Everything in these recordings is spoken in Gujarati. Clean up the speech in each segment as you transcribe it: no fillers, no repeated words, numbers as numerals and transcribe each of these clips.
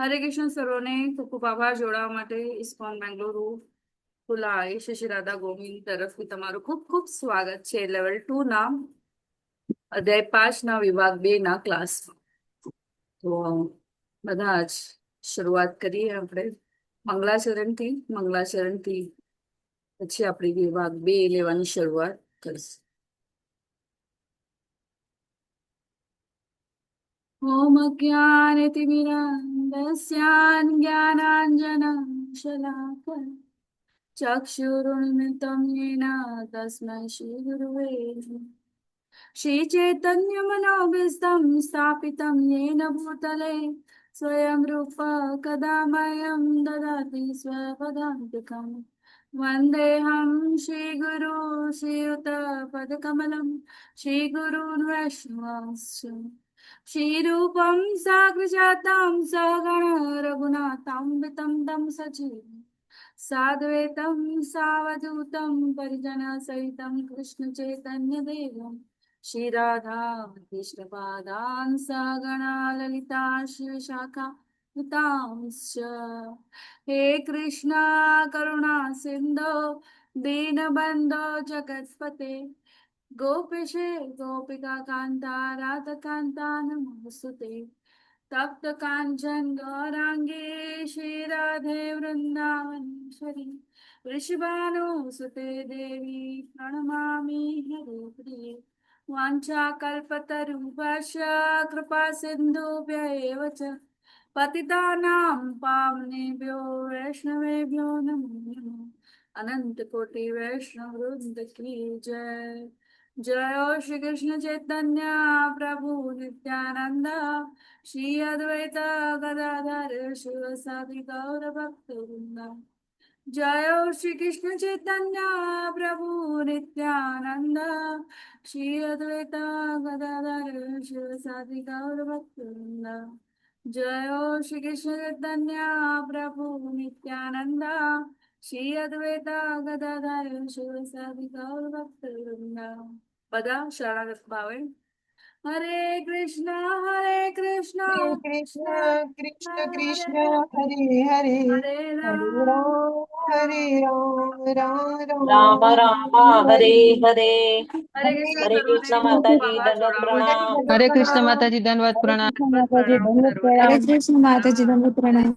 હરે કૃષ્ણ સર્વને ખૂબ ખૂબ આભાર જોડાવા માટે ઇસ્કોન બેંગલુરુ ખુલ્લા શ્રી રાધા ગોવિંદ તરફથી તમારું ખૂબ ખૂબ સ્વાગત છે લેવલ 2 ના અધ્યાય 5 ના વિભાગ 2 ના ક્લાસમાં. તો બધા જ શરૂઆત કરીએ આપણે મંગલાચરણથી પછી આપણે વિભાગ 2 લેવાની શરૂઆત કરીશું. ઓમ જ્ઞાનતિમિરાન્ધસ્યાન જ્ઞાનાંજનશલાકયા ચક્ષુરુન્મિલિतं येन તસ્मै શ્રી ગુરવે નમઃ. श्रीचैतन्यमनोभीष्टं स्थापितं येन भूतले स्वयं रूप कदा मह्यं ददाति स्वपदान्तिकम्. वन्देऽहं श्रीगुरु श्रीयुतपदकमलं श्रीगुरून् वैष्णवांश्च श्रीरूपं साग्रजातं सहगण रघुनाथं वितं तं सजीवम् साद्वैतं सावधूतं परिजनसहितं कृष्णचैतन्यदेवं श्रीराधा कृष्णपादान् सहगणा ललिता श्रीविशाखान्वितांश्च. हे कृष्णा करुणा सिन्धो दीनबन्धो जगत्पते गोपीशे गोपिका कान्ता राधकान्ता नमोऽस्तुते. तप्त कांचन गौरांगे श्री राधे वृंदावनेश्वरी वृषभानुसुते देवी प्रणमामि हरे प्रिये. वाञ्छाकल्पतरुभ्यश्च कृपा सिन्धुभ्य एव च पतितानां पावनेभ्यो वैष्णवेभ्यो नमो नमः. अनंत कोटि वैष्णव वृंद की जय. जय श्री कृष्ण चैतन्य प्रभु नित्यानंद श्री अद्वैत गदाधर शिवसादि गौर भक्तवृंद. जय श्री कृष्ण चैतन्य प्रभु नित्यानंद श्री अद्वैत गदाधर शिवसादि गौर भक्तवृंद. जय श्री कृष्ण चैतन्य प्रभु नित्यानंद श्री अद्वैत गदाधर शिवसादि गौर भक्तवृंद. બધા શરણાગત ભાવે હરે કૃષ્ણ हरे कृष्ण कृष्ण હરે कृष्ण हरे हरे હરે हरे રામ राम राम राम राम राम हरे हरे હરે કૃષ્ણ हरे સર્વને कृष्ण ખૂબ माता ખૂબ जी આભાર दंडवत જોડાવા માટે. प्रणाम। हरे कृष्ण माता जी धन्यवाद प्रणाम। दंडवत प्रणाम हरे સર્વને. कृष्ण माता जी दंडवत प्रणाम।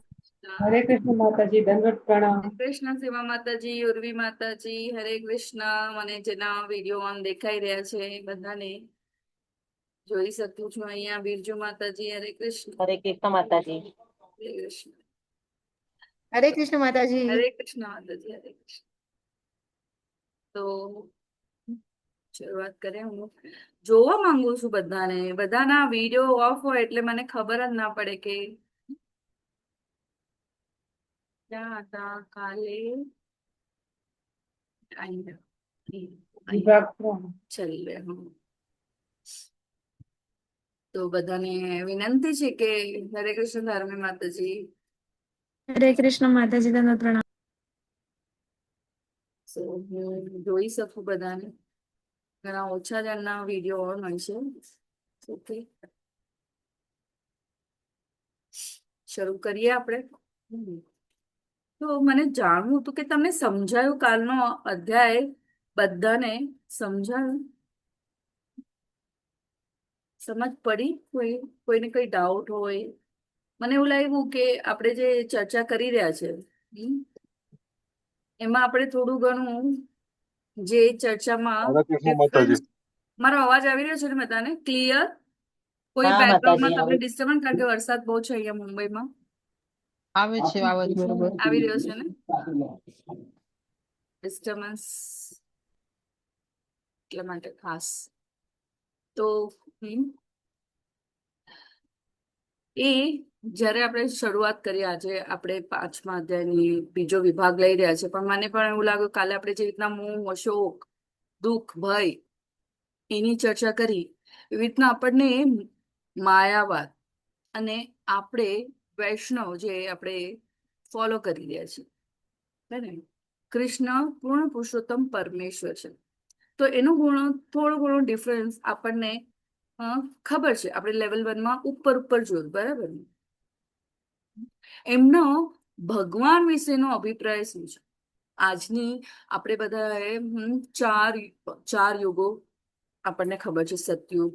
हरे कृष्ण माता जी दंडवत प्रणाम। હરે કૃષ્ણ સેવા માતાજી, ઉર્વી માતાજી, હરે કૃષ્ણ. મને જેના વિડીયો ઓન દેખાઈ રહ્યા છે બધાને જોઈ શકું છું અહીંયા. બિરજુ માતાજી હરે કૃષ્ણ. हरे कृष्ण माता जी। હરે કૃષ્ણ. हरे कृष्ण माता जी। હરે કૃષ્ણ માતાજી, હરે કૃષ્ણ. તો શરૂઆત કરીએ. હું જોવા માંગુ છું બધાને. બધાના વિડીયો ઓફ હોય એટલે મને ખબર જ ના પડે કે ક્યાં હતા કાલે. विभाग प्रणाम। ચલી રહ્યા હું. તો બધાને વિનંતી છે કે હરે કૃષ્ણ ધાર્મી માતાજી. हरे कृष्ण माता जी दंडवत प्रणाम। So, હું જોઈ શકું બધાને. ઘણા ઓછા જણના વિડીયો ઓન હોય છે. ઓકે, શરૂ કરીએ આપણે. તો મને જાણવું હતું કે તમને સમજાયું કાલનો અધ્યાય બધાને સમજાયું? સમજ પડી? કોઈને કઈ ડાઉટ હોય? મને એવું લાગ્યું કે આપણે જે ચર્ચા કરી રહ્યા છે એમાં આપણે થોડું ઘણું જે ચર્ચામાં હરે કૃષ્ણ માતાજી. મારો અવાજ આવી રહ્યો છે ને બધાને ક્લિયર? કોઈ हाँ બેકગ્રાઉન્ડમાં माताजी તમને ડિસ્ટર્બન્સ? કારણ કે વરસાદ બહુ છે અહીંયા મુંબઈમાં. આવે છે આવાજ બરોબર। આવી રહ્યો છે ને ડિસ્ટર્બન્સ? એટલા માટે ખાસ. તો એ જ્યારે આપણે શરૂઆત કરી, આજે આપણે 5મા અધ્યાયની બીજો વિભાગ લઈ રહ્યા છે, પણ મને પણ એવું લાગ્યું કાલે આપણે જે રીતના મોહ, શોક, દુઃખ, ભય એની ચર્ચા કરી એવી રીતના આપણને માયાવાદ અને આપણે વૈષ્ણવ જે આપણે ફોલો કરી રહ્યા છીએ, ને કૃષ્ણ પૂર્ણ પુરુષોત્તમ પરમેશ્વર છે. તો એનું થોડો ઘણો ડિફરન્સ આપણને ખબર છે. આપણે લેવલ 1માં ઉપર જોયું, બરાબર ને? એમનો ભગવાન વિશેનો અભિપ્રાય શું છે? આજની આપણે બધાએ ચાર યુગો આપણને ખબર છે: સતયુગ,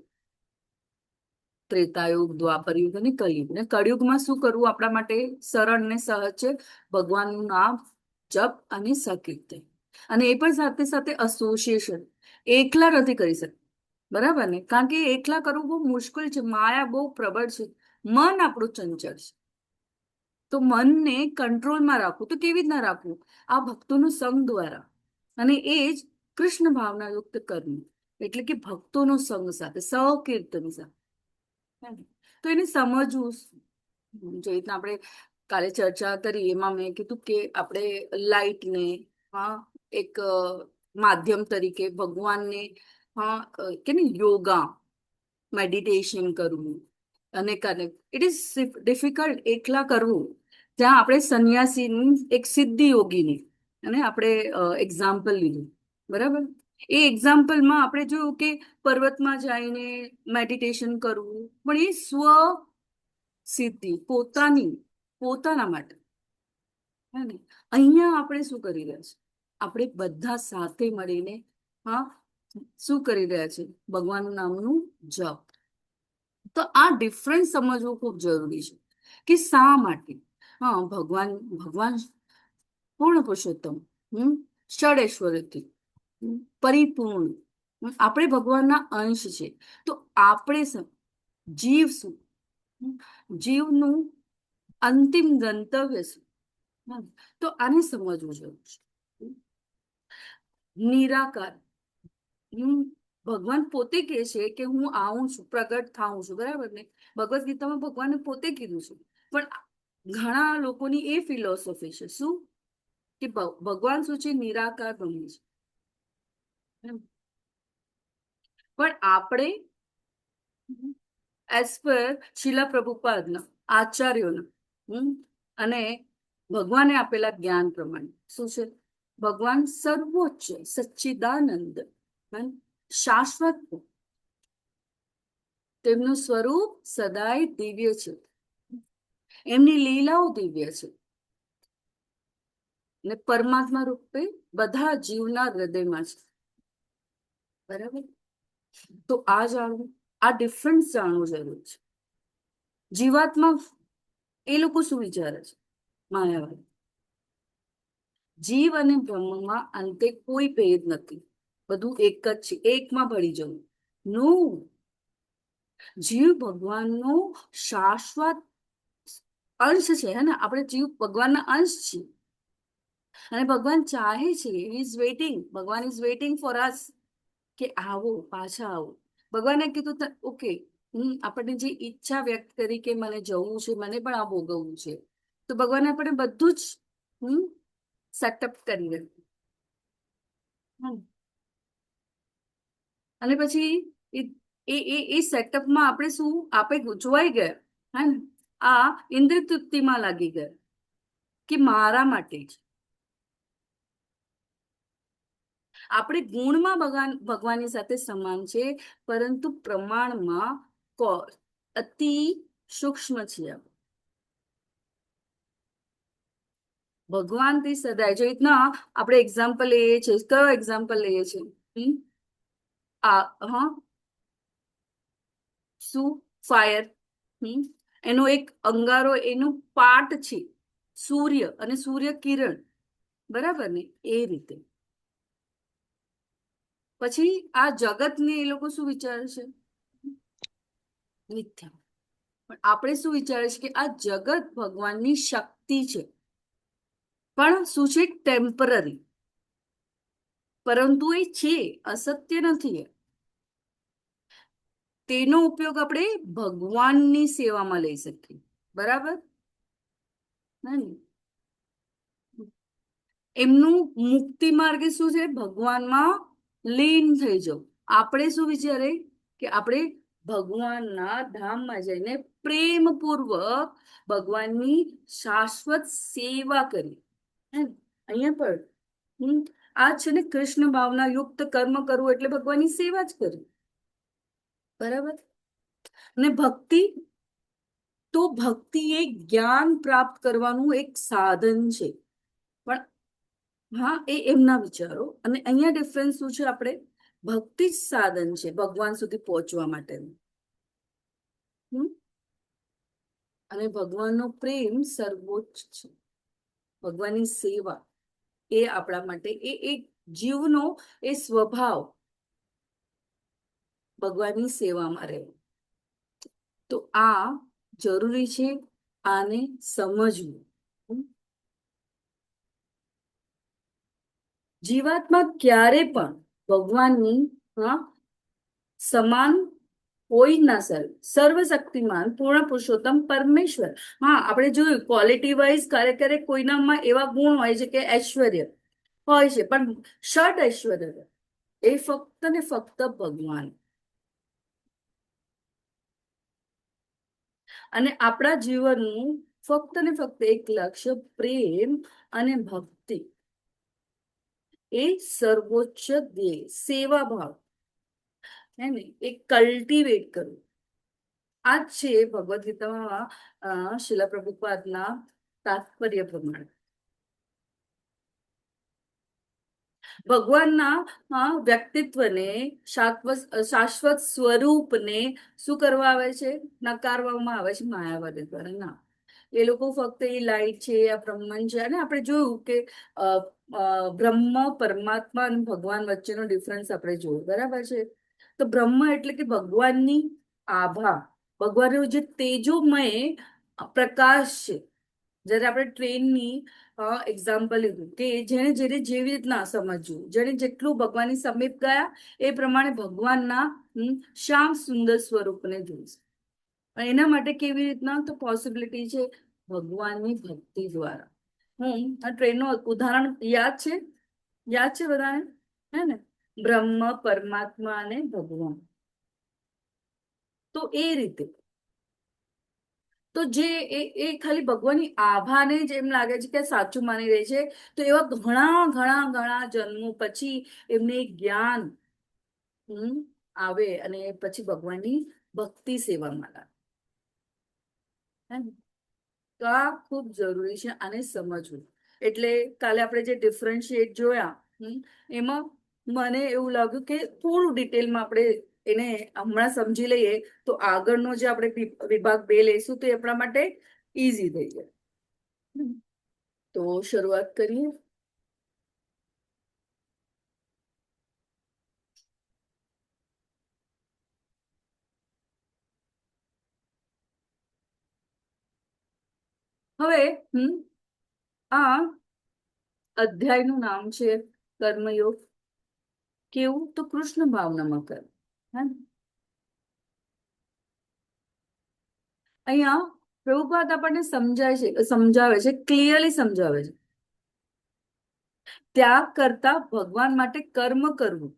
ત્રેતાયુગ, દ્વાપર યુગ અને કલયુગ. ને કળિયુગમાં શું કરવું આપણા માટે સરળ ને સહજ છે? ભગવાનનું નામ જપ અને સંકીર્તન. અને એ પણ સાથે સાથે એસોસિએશન. એકલા નથી કરી શકતા, બરાબર ને? કારણ કે એકલા કરવું બહુ મુશ્કેલ છે, માયા બહુ પ્રબળ છે, મન આપણું ચંચળ છે. તો મનને કંટ્રોલમાં રાખવું તો કેવી રીતના રાખવું? આ ભક્તોનો સંગ દ્વારા. અને એ જ કૃષ્ણ ભાવના યુક્ત કર્મ, એટલે કે ભક્તોનો સંગ સાથે, સહકીર્તન સાથે. તો એને સમજવું. જે રીતના આપણે કાલે ચર્ચા કરી એમાં મેં કીધું કે આપણે લાઈટને એક માધ્યમ તરીકે ભગવાનને કે ને યોગા, મેડિટેશન કરવું અને ઇટ ઇઝ ડિફિકલ્ટ એકલા કરવું. ત્યાં આપણે સંન્યાસીની એક સિદ્ધિ યોગીની અને આપણે એક્ઝામ્પલ લીધું, બરાબર? એ એક્ઝામ્પલમાં આપણે જોયું કે પર્વતમાં જઈને મેડિટેશન કરવું, પણ એ સ્વ સિદ્ધિ, પોતાના માટે. હે ને? અહીંયા આપણે શું કરી રહ્યા છે? આપણે બધા સાથે મળીને શું કરી રહ્યા છે? ભગવાનનું નામનું જપ. તો આ ડિફરન્સ સમજવું ખૂબ જરૂરી છે કે શા માટે ભગવાન પૂર્ણ પુરુષોત્તમ, ષડૈશ્વર્યથી પરિપૂર્ણ, આપણે ભગવાનના અંશ છે. તો આપણે જીવ શું, જીવનું અંતિમ ગંતવ્ય શું? તો આને સમજવું જરૂર છે. નિરાકાર, ભગવાન પોતે કહે છે કે હું આવું છું, પ્રગટ થાઉં છું, બરાબર ને? ભગવદ્ ગીતામાં ભગવાને પોતે કીધું છે. પણ ઘણા લોકોની એ ફિલોસોફી છે શું કે ભગવાન શું છે? નિરાકાર બ્રહ્મ છે. પણ આપણે એઝ પર શીલા પ્રભુપાદના આચાર્યોના અને ભગવાને આપેલા જ્ઞાન પ્રમાણે શું છે? ભગવાન સર્વોચ્ચ, સચ્ચિદાનંદ, શાશ્વત. તેમનું સ્વરૂપ સદાય દિવ્ય છે, એમની લીલાઓ દિવ્ય છે, ને પરમાત્મા રૂપે બધા જીવના હૃદયમાં છે, બરાબર? તો આ જાણવું, આ ડિફરન્સ જાણવું જરૂર છે. જીવાત્મા એ લોકો શું વિચારે છે? માયાવાદી. જીવ અને બ્રહ્મમાં અંતે કોઈ ભેદ નથી, બધું એક જ છે, એકમાં ભળી જવું. નો, જીવ ભગવાનનો શાશ્વત અંશ છે. હે ને? આપણે જીવ ભગવાનના અંશ છીએ અને ભગવાન ચાહે છે, ભગવાન ઇઝ વેઇટિંગ ફોર અસ કે આવો, પાછા આવો. ભગવાને કીધું ઓકે, આપણને જે ઈચ્છા વ્યક્ત કરી કે મને જવું છે, મને પણ આ ભોગવવું છે, તો ભગવાને આપણે બધું જ સેટઅપ કરી દીધું. અને પછી એ સેટઅપમાં આપણે શું, આપણે જોવાઈ ગયા, હે ને? આ ઇન્દ્રિય તૃપ્તિમાં લાગી ગયા કે મારા માટે જ. આપણે ગુણમાં ભગવાનની સાથે સમાન છે, પરંતુ પ્રમાણમાં અતિ સૂક્ષ્મ છીએ. ભગવાનથી સદાય જે રીતના આપણે એક્ઝામ્પલ લઈએ છીએ, કયો એક્ઝામ્પલ લઈએ છીએ? શું? ફાયર. એનો એક અંગારો, એનું પાર્ટ છે સૂર્ય અને સૂર્ય કિરણ, બરાબર ને? એ રીતે પછી આ જગતને એ લોકો શું વિચારે છે? મિથ્યા. પણ આપણે શું વિચારે છે કે આ જગત ભગવાનની શક્તિ છે, પણ શું છે? ટેમ્પરરી. પરંતુ એ છે, અસત્ય નથી. તેનો ઉપયોગ આપણે ભગવાનની સેવામાં લઈ શકીએ, બરાબર? એમનું મુક્તિ માર્ગે શું છે? ભગવાનમાં લીન થઈ જવું. આપણે શું વિચારે કે આપણે ભગવાનના ધામમાં જઈને પ્રેમપૂર્વક ભગવાનની શાશ્વત સેવા કરી. અહીંયા પણ આ છે ને, કૃષ્ણ ભાવના યુક્ત કર્મ કરવું એટલે ભગવાનની સેવા જ કરવી, બરાબર? ને ભક્તિ તો ભક્તિ એ જ્ઞાન પ્રાપ્ત કરવાનું એક સાધન છે. પણ હા, એ એમના વિચારો. અને અહીંયા ડિફરન્સ શું છે? આપણે ભક્તિ જ સાધન છે ભગવાન સુધી પહોંચવા માટેનું. હમ? અને ભગવાનનો પ્રેમ સર્વોચ્ચ છે. ભગવાનની સેવા એ આપણા માટે એ એક જીવનો એ સ્વભાવ ભગવાનની સેવામાં રહેવો. તો આ જરૂરી છે, આને સમજવું. હમ? જીવાત્મા ક્યારે પણ ભગવાનની સમાન હોય ના સર્વશક્તિમાન પૂર્ણ પુરુષોત્તમ પરમેશ્વર. હા, આપણે જોયું ક્વોલિટી વાઇઝ ક્યારેક ક્યારેક કોઈનામાં એવા ગુણ હોય છે કે ઐશ્વર્ય હોય છે, પણ ષડ ઐશ્વર્ય એ ફક્ત ને ફક્ત ભગવાન. અને આપણા જીવનનું ફક્ત ને ફક્ત એક લક્ષ્ય પ્રેમ અને ભક્તિ, એ સર્વોચ્ચ ધ્યેય સેવા ભાવ હે ને એ કલ્ટિવેટ કરવું. આ જ છે ભગવદ્ ગીતામાં શિલા પ્રભુપાદના તાત્પર્ય પ્રમાણે ભગવાનના વ્યક્તિત્વને શાશ્વત સ્વરૂપને શું કરવા આવે છે? નકારવામાં આવે છે માયાવાદી દ્વારા. ના, એ લોકો ફક્ત એ લાઈટ છે, આ બ્રહ્માંડ છે. અને આપણે જોયું કે બ્રહ્મ, પરમાત્મા અને ભગવાન વચ્ચેનો ડિફરન્સ આપણે જોયું, બરાબર છે? તો બ્રહ્મ એટલે કે ભગવાનની આભા, ભગવાનનું જે તેજોમય પ્રકાશ છે. જ્યારે આપણે ટ્રેનની એક્ઝામ્પલ લીધું કે જેને જેવી રીતના સમજવું, જેને જેટલું ભગવાનની સમીપ ગયા એ પ્રમાણે ભગવાનના શ્યામ સુંદર સ્વરૂપને જોઈશું. એના માટે કેવી રીતના? તો પોસિબિલિટી છે ભગવાનની ભક્તિ દ્વારા. આ ટ્રેનનું ઉદાહરણ યાદ છે બધાને, હે ને? બ્રહ્મ, પરમાત્મા અને ભગવાન. તો એ રીતે તો જે એ ખાલી ભગવાનની આભાને જ એમ લાગે છે કે સાચું માની રહી છે, તો એવા ઘણા ઘણા ઘણા જન્મો પછી એમને જ્ઞાન આવે અને પછી ભગવાનની ભક્તિ સેવામાં લાગે. તો આ ખૂબ જરૂરી છે આને સમજવું. એટલે કાલે આપણે જે ડિફરન્શિએટ જોયા, એમાં મને એવું લાગ્યું કે થોડું ડિટેલમાં આપણે એને હમણાં સમજી લઈએ તો આગળનો જે આપણે વિભાગ 2 લઈશું તો એ આપણા માટે ઈઝી થઈ જાય. તો શરૂઆત કરીએ. હવે આ અધ્યાયનું નામ છે કર્મયોગ. કેવું? તો કૃષ્ણ ભાવનામાં કર્મ. અહીંયા પ્રભુપાદ આપણને સમજાવે છે, ક્લિયરલી સમજાવે છે. ત્યાગ કરતા ભગવાન માટે કર્મ કરવું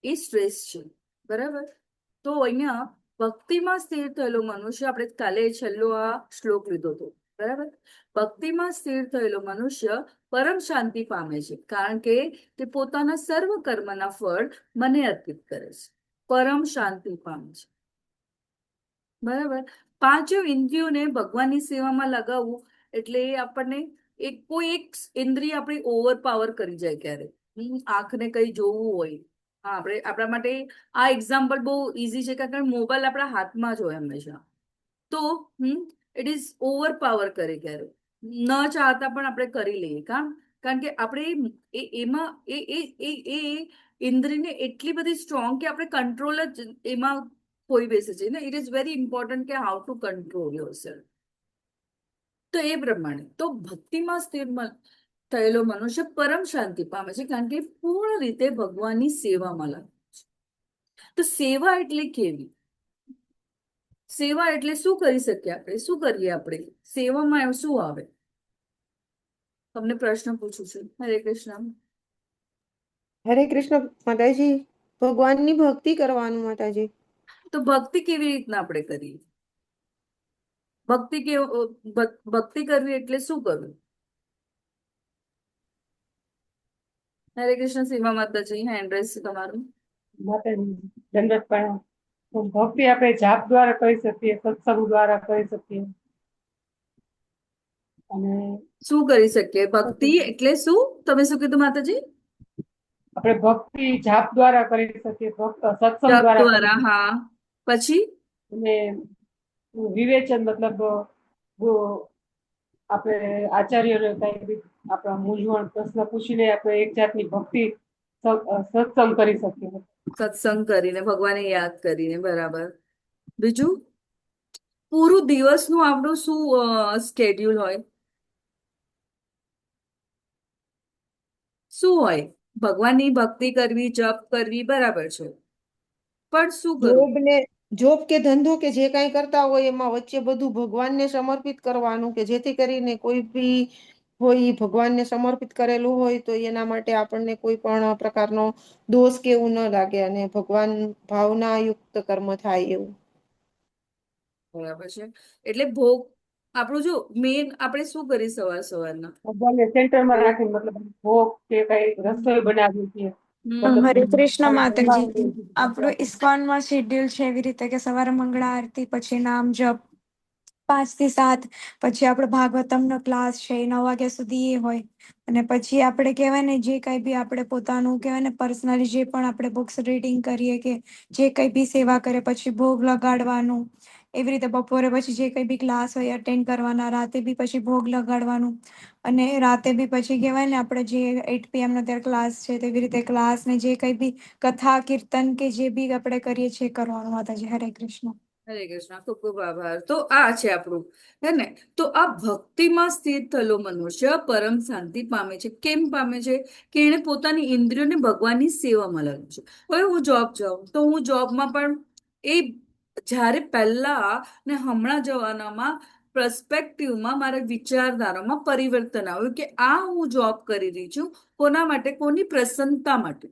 એ શ્રેષ્ઠ છે, બરાબર? તો અહીંયા ભક્તિમાં સ્થિર થયેલો મનુષ્ય, આપણે કાલે છેલ્લો આ શ્લોક લીધો હતો, બરાબર? ભક્તિમાં સ્થિર થયેલો મનુષ્ય પરમ શાંતિ પામે છે, કારણ કે તે પોતાના સર્વ કર્મના ફળ મને અર્પિત કરે છે. પરમ શાંતિ પામે છે, બરાબર? પાંચે ઇન્દ્રિયોને ભગવાનની સેવામાં લગાવવું એટલે આપણને કોઈ એક ઇન્દ્રિય આપણી ઓવરપાવર કરી જાય. ક્યારે આંખને કઈ જોવું હોય, આપણા માટે આ એક્ઝામ્પલ બહુ ઇઝી છે, કારણ કે મોબાઈલ આપણા હાથમાં જ હોય હંમેશા. તો ઇટ ઇઝ ઓવરપાવર કરે ક્યારે, ન ચાહતા પણ આપણે કરી લઈએ. કારણ કે આપણે એમાં એ ઇન્દ્રિયને એટલી બધી સ્ટ્રોંગ કે આપણે કંટ્રોલ જ એમાં કોઈ બેસે છે ને. ઇટ ઇઝ વેરી ઇમ્પોર્ટન્ટ કે હાઉ ટુ કંટ્રોલ યોરસેલ્ફ. તો એ પ્રમાણે તો ભક્તિમાં સ્થિર થયેલો મનુષ્ય પરમ શાંતિ પામે છે, કારણ કે પૂર્ણ રીતે ભગવાનની સેવામાં લાગે છે. તો સેવા એટલે કેવી? સેવા એટલે શું કરી શકીએ આપણે? શું કરીએ આપણે સેવામાં? શું આવે? તમને પ્રશ્ન પૂછું છું. હરે કૃષ્ણ. હરે કૃષ્ણ માતાજી. ભગવાનની ભક્તિ કરવાનું માતાજી. તો ભક્તિ કેવી રીતના આપણે કરીએ? ભક્તિ કરવી એટલે શું કરવું? હરે કૃષ્ણ. સીમા માતાજી, હેન્ડ રેઝ છે તમારું. માતાજી દંડવત પ્રણામ. તો ભક્તિ આપણે જાપ દ્વારા કરી શકીએ, સત્સંગ દ્વારા કરી શકીએ. અને શું કરી શકીએ? ભક્તિ એટલે શું? તમે શું કીધું માતાજી? આપણે ભક્તિ જાપ દ્વારા કરી શકીએ, સત્સંગ જપ દ્વારા કરી દ્વારા, શકીએ. હા. પછી અને વિવેચન મતલબ આપણે આચાર્યોને કઈ બી આપણા મૂંઝવણ પ્રશ્ન પૂછીને આપણે એક જાતની ભક્તિ સત્સંગ કરી શકીએ. સત્સંગ કરીને, ભગવાનને યાદ કરીને, બરાબર. બીજું, પૂરું દિવસનું આપણું શું સ્કેડ્યુલ હોય? શું હોય? ભગવાનની ભક્તિ કરવી, જપ કરવી, બરાબર છે, પણ શું કરવું? જોબ ને જોબ કે ધંધો કે જે કાંઈ કરતા હોય એમાં વચ્ચે બધું ભગવાનને સમર્પિત કરવાનું, કે જેથી કરીને કોઈ બી હોય ઈ ભગવાનને સમર્પિત કરેલું હોય તો એના માટે આપણને કોઈ પણ પ્રકારનો દોષ કે એવું ન લાગે અને ભગવાન ભાવનાયુક્ત કર્મ થાય એવું. બરાબર છે. એટલે ભોગ આપણું જો મેન આપણે શું કરીએ સવારના? ભગવાનને સેન્ટરમાં રાખીને મતલબ ભોગ કે કઈ રસોઈ બનાવી છે, હમ. હરે કૃષ્ણ માતાજી. મતલબ આપણું ઇસ્કોનમાં શેડ્યુલ છે એવી રીતે કે સવારે મંગળા આરતી, પછી નામ જપ 5 થી 7, પછી આપણો ભાગવતમનો ક્લાસ છે 9 વાગ્યા સુધી એ હોય. અને પછી આપણે કહેવાય ને જે કંઈ બી આપણે પોતાનું કહેવાય ને પર્સનલી જે પણ આપણે બુક્સ રીડિંગ કરીએ કે જે કંઈ બી સેવા કરે, પછી ભોગ લગાડવાનું. એવી રીતે બપોરે પછી જે કંઈ બી ક્લાસ હોય અટેન્ડ કરવાના, રાતે બી પછી ભોગ લગાડવાનું. અને રાતે બી પછી કહેવાય ને આપણે જે 8 PM નો અત્યારે ક્લાસ છે તેવી રીતે ક્લાસ ને જે કંઈ બી કથા કીર્તન કે જે બી આપણે કરીએ છીએ કરવાનું. માતાજી હરે કૃષ્ણ. હરે કૃષ્ણ, ખૂબ ખૂબ આભાર. તો આ છે આપણું, હે ને? તો આ ભક્તિમાં સ્થિત થયેલો મનુષ્ય પરમ શાંતિ પામે છે. કેમ પામે છે? કે એણે પોતાની ઇન્દ્રિયોને ભગવાનની સેવામાં લાવ્યું છે. હવે હું જોબ જાઉં તો હું જોબમાં પણ એ જ્યારે પહેલા ને હમણાં જવાનામાં પર્સપેક્ટિવમાં મારા વિચારધારામાં પરિવર્તન આવ્યું કે આ હું જોબ કરી રહી છું કોના માટે? કોની પ્રસન્નતા માટે?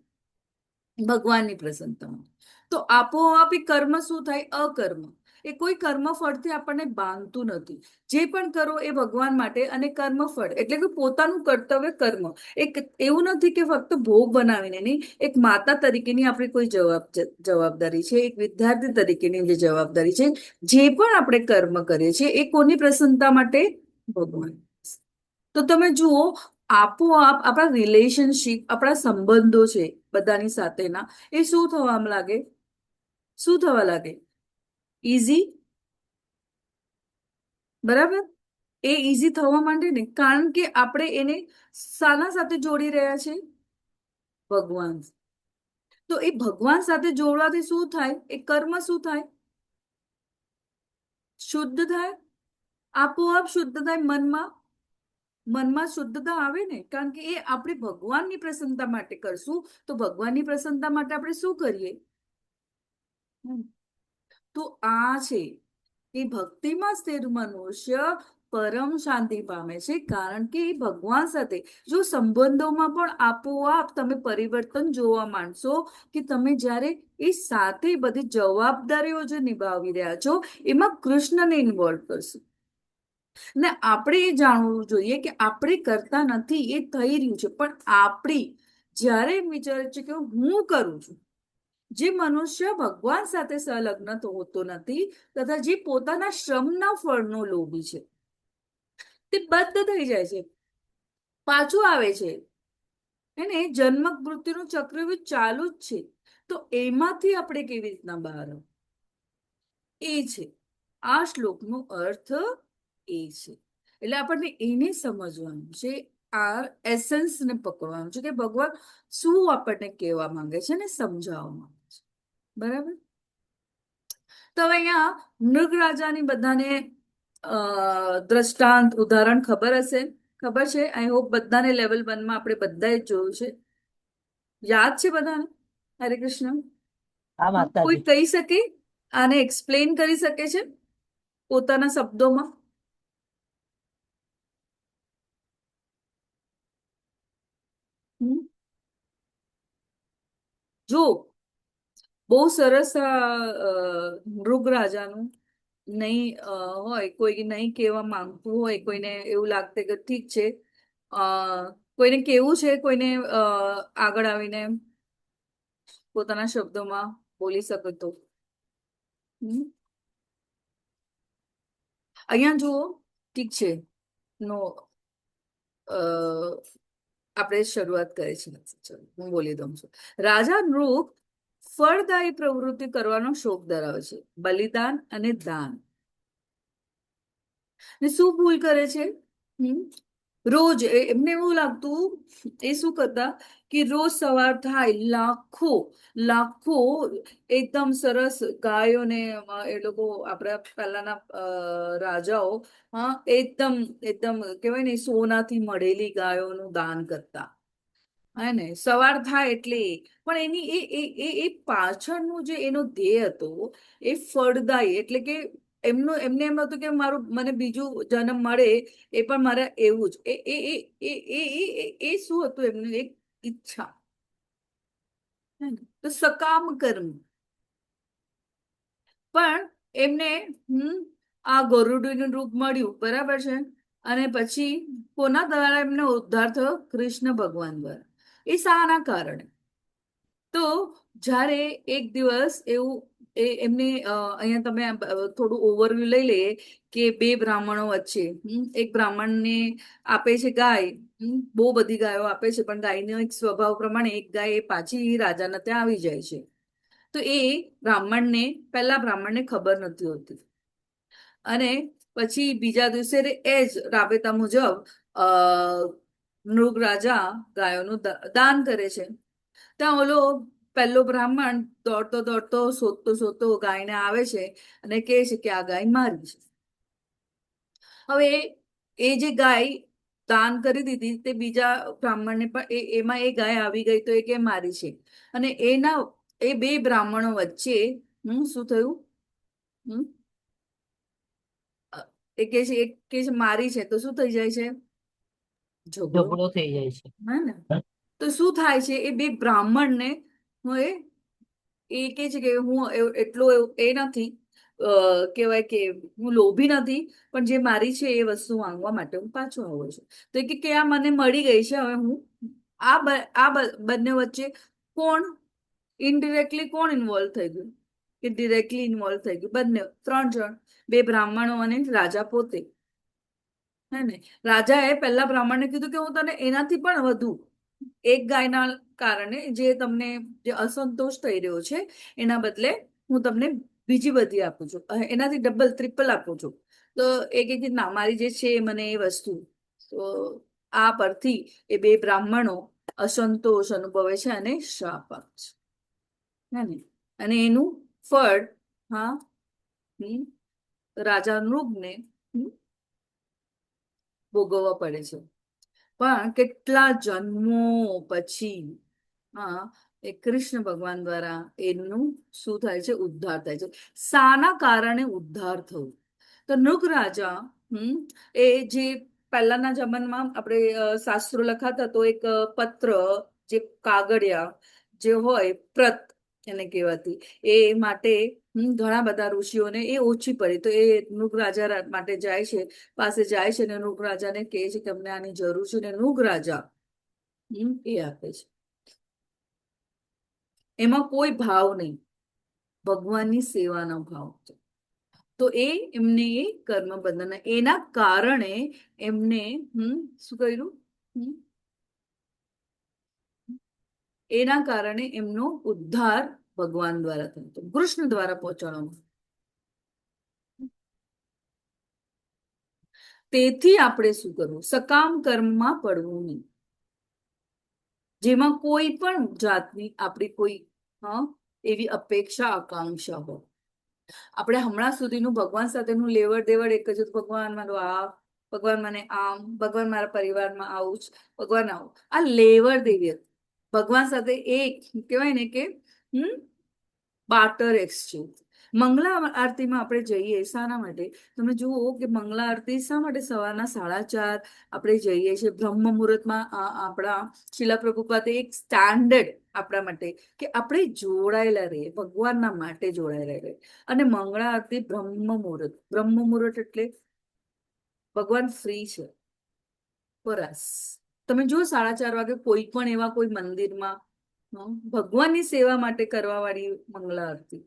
ભગવાનની પ્રસન્નતા માટે. તો આપોઆપ એ કર્મ શું થાય? અકર્મ. એ કોઈ કર્મફળથી આપણને બાંધતું નથી. જે પણ કરો એ ભગવાન માટે, અને કર્મફળ એટલે કે પોતાનું કર્તવ્ય કર્મ. એક એવું નથી કે ફક્ત ભોગ બનાવીને નહીં, એક માતા તરીકેની આપણી કોઈ જવાબદારી છે, એક વિદ્યાર્થી તરીકેની જે જવાબદારી છે. જે પણ આપણે કર્મ કરીએ છીએ એ કોની પ્રસન્નતા માટે? ભગવાન. તો તમે જુઓ, આપોઆપ આપણા રિલેશનશીપ, આપણા સંબંધો છે બધાની સાથેના, એ શું થવા લાગે? શું થવા લાગે? ઇઝી. બરાબર? એ ઇઝી થવા માંડે ને, કારણ કે આપણે એને શાના સાથે જોડી રહ્યા છે? ભગવાન. તો એ ભગવાન સાથે જોડવાથી શું થાય? એ કર્મ શું થાય? શુદ્ધ થાય. આપોઆપ શુદ્ધ થાય. મનમાં શુદ્ધતા આવે ને, કારણ કે એ આપણે ભગવાનની પ્રસન્નતા માટે કરશું. તો ભગવાનની પ્રસન્નતા માટે આપણે શું કરીએ? તો આ છે કે ભક્તિમાં સ્થિર મનુષ્ય પરમ શાંતિ પામે છે, કારણ કે એ ભગવાન સાથે જો સંબંધોમાં પણ આપોઆપ તમે પરિવર્તન જોવા માંડશો કે તમે જ્યારે એ સાથે બધી જવાબદારીઓ જે નિભાવી રહ્યા છો એમાં કૃષ્ણને ઇન્વોલ્વ કરશો. ને આપણે એ જાણવું જોઈએ કે આપણે કરતા નથી, એ થઈ રહ્યું છે, પણ આપણી જ્યારે એમ વિચારે છે કે હું કરું છું. જે મનુષ્ય ભગવાન સાથે સંલગ્ન હોતો નથી તથા જે પોતાના શ્રમના ફળનો લોભી છે, તે બંધ થઈ જાય છે, પાછું આવે છે. એને જન્મ મૃત્યુનું ચક્રવ્યૂહ ચાલુ જ છે. તો એમાંથી આપણે કેવી રીતના બહાર આવું? એ છે આ શ્લોકનો અર્થ. એ છે એટલે આપણને એને સમજવાનું છે, આ એસેન્સને પકડવાનું છે કે ભગવાન શું આપણને કહેવા માંગે છે ને સમજાવવા માંગે છે. બરાબર? તો હવે અહીંયા મૃગરાજાની બધાને દ્રષ્ટાંત ઉદાહરણ ખબર હશે, ખબર છે? આઈ હોપ બધાને લેવલ 1માં આપણે બધાએ જોયું છે, યાદ છે બધાને? હરે કૃષ્ણ. હા કોઈ માતાજી. કહી શકે? આને એક્સપ્લેન કરી શકે છે પોતાના શબ્દોમાં? જો બહુ સરસ મૃગરાજાનું નહીં હોય, કોઈ નહીં કહેવા માંગતું હોય, કોઈને એવું લાગતું કે ઠીક છે, કોઈને કેવું છે, કોઈને આગળ આવીને પોતાના શબ્દોમાં બોલી શકે તો હમ? અહીંયા જુઓ, ઠીક છે, નો આપણે શરૂઆત કરી છે. ચલો, હું બોલી દઉં છું. રાજા નૃપ ફળદાયી પ્રવૃત્તિ કરવાનો શોખ ધરાવે છે, બલિદાન અને દાન. ને શું ભૂલ કરે છે? હમ રોજ એમને એવું લાગતું, એ શું કરતા કે રોજ સવાર થાય, લાખો લાખો એકદમ સરસ ગાયોને એ લોકો આપણા પહેલાના રાજાઓ, હા, એકદમ એકદમ કહેવાય ને સોનાથી મળેલી ગાયોનું દાન કરતા. હે ને, સવાર થાય એટલે. પણ એની એ પાછળનું જે એનો ધ્યેય હતો એ ફળદાયી, એટલે કે એમને એમ હતું કે મારું મને બીજું જન્મ મળે એ પણ મારે એવું જ. એ શું હતું એમનું એક ઈચ્છા. હે ને? તો સકામ કર્મ. પણ એમને આ ગરુડીનું રૂપ મળ્યું, બરાબર છે, અને પછી કોના દ્વારા એમને ઉદ્ધાર થયો? કૃષ્ણ ભગવાન દ્વારા. એ શાના કારણે? તો જ્યારે એક દિવસ એવું એમને અહીંયા તમે થોડું ઓવરવ્યુ લઈ લઈએ કે બે બ્રાહ્મણો વચ્ચે એક બ્રાહ્મણને આપે છે ગાય, બહુ બધી ગાયો આપે છે, પણ ગાયનો એક સ્વભાવ પ્રમાણે એક ગાય એ પાછી રાજાને ત્યાં આવી જાય છે. તો એ પહેલા બ્રાહ્મણને ખબર નથી હોતી, અને પછી બીજા દિવસે એ જ રાબેતા મુજબ મૃગ રાજા ગાયોનું દાન કરે છે. ત્યાં ઓલો પહેલો બ્રાહ્મણ દોડતો દોડતો શોધતો શોધતો ગાયને આવે છે અને કહે છે કે આ ગાય મારી છે. હવે એ જે ગાય દાન કરી દીધી તે બીજા બ્રાહ્મણને પણ એમાં એ ગાય આવી ગઈ, તો એ કે મારી છે. અને એ બે બ્રાહ્મણો વચ્ચે શું થયું? એક કે છે મારી છે, તો શું થઈ જાય છે? ઝઘડો. ઝઘડો થઈ જાય છે. હે ને? તો શું થાય છે? એ બે બ્રાહ્મણને એ કે છે કે હું એટલો એ નથી, કહેવાય કે હું લોભી નથી, પણ જે મારી છે એ વસ્તુ માંગવા માટે હું પાછો આવું છું. તો કે આ મને મળી ગઈ છે, હવે હું આ બંને વચ્ચે કોણ ઇનડિરેક્ટલી કોણ ઇન્વોલ્વ થઈ ગયું કે ડિરેક્ટલી ઇન્વોલ્વ થઈ ગયું? બંને, 3 જણ, બે બ્રાહ્મણો અને રાજા પોતે. હે ને? રાજાએ પહેલા બ્રાહ્મણને કીધું કે હું તને એનાથી પણ વધુ એક ગાયના કારણે જે તમને જે અસંતોષ થઈ રહ્યો છે એના બદલે હું તમને બીજી બધી આપું છું, એનાથી ડબલ ટ્રિપલ આપું છું. તો કે ના, મારી જે છે મને એ વસ્તુ. તો આ પરથી એ બે બ્રાહ્મણો અસંતોષ અનુભવે છે અને શ્રાપ આપે છે. હે ને? અને એનું ફળ, હા, રાજા નૃપને ભોગવવા પડે છે. પણ કેટલા જન્મો પછી એ કૃષ્ણ ભગવાન દ્વારા એનું શું થાય છે? ઉદ્ધાર થાય છે. શાના કારણે ઉદ્ધાર થયું? તો નૃગ રાજા એ જે પહેલાના જમાનામાં આપણે શાસ્ત્રો લખાતા, તો એક પત્ર, જે કાગળિયા જે હોય, પ્રત એને કહેવાતી, એ માટે ઘણા બધા ઋષિઓને એ ઓછી પડી, તો એ નૃગ રાજા માટે જાય છે, પાસે જાય છે, ને નૃગ રાજાને કહે છે કે અમને આની જરૂર છે, ને નૃગ રાજા એ આપે છે. એમાં કોઈ ભાવ નહીં, ભગવાનની સેવાનો ભાવ છે. તો એમને એ કર્મ બંધન, એના કારણે એમને શું કર્યું? એના કારણે એમનો ઉદ્ધાર ભગવાન દ્વારા થયો, કૃષ્ણ દ્વારા પહોંચાડવામાં. તેથી આપણે શું કરવું? સકામ કર્મમાં પડવું નહીં, જેમાં કોઈ પણ જાતની આપણી કોઈ એવી અપેક્ષા આકાંક્ષા હોય. આપણે હમણાં સુધીનું ભગવાન સાથેનું લેવડ દેવડ એક જ, ભગવાન મારું આ, ભગવાન મને આમ, ભગવાન મારા પરિવારમાં આવું જ, ભગવાન આવું. આ લેવડ દેવડ ભગવાન સાથે એક કહેવાય ને કે બાર્ટર એક્સચેન્જ. મંગળા આરતીમાં આપણે જઈએ, શાના માટે? તમે જુઓ કે મંગળા આરતી શા માટે સવારના 4:30 આપણે જઈએ છીએ? બ્રહ્મ મુહૂર્તમાં આપણા શીલા પ્રભુપાદે એક સ્ટાન્ડર્ડ આપણા માટે કે આપણે જોડાયેલા રહીએ, ભગવાનના માટે જોડાયેલા રહીએ. અને મંગળા આરતી બ્રહ્મ મુહૂર્ત. બ્રહ્મ મુહૂર્ત એટલે ભગવાન ફ્રી છે, બરાસ. તમે જુઓ 4:30 વાગે કોઈ પણ એવા કોઈ મંદિરમાં ભગવાનની સેવા માટે કરવા વાળી મંગળા આરતી,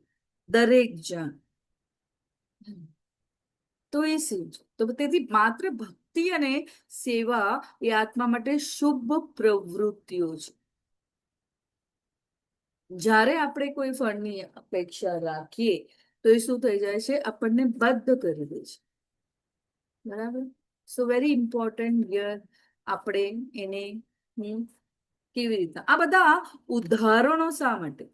દરેક જણ તો એ શું છે? તો તેથી માત્ર ભક્તિ અને સેવા એ આત્મા માટે શુભ પ્રવૃત્તિઓ છે. જ્યારે આપણે કોઈ ફળની અપેક્ષા રાખીએ તો એ શું થઈ જાય છે? આપણને બદ્ધ કરી દે છે. બરાબર? સો વેરી ઇમ્પોર્ટન્ટ હિયર આપણે એને કેવી રીતના આ બધા ઉદાહરણો શા માટે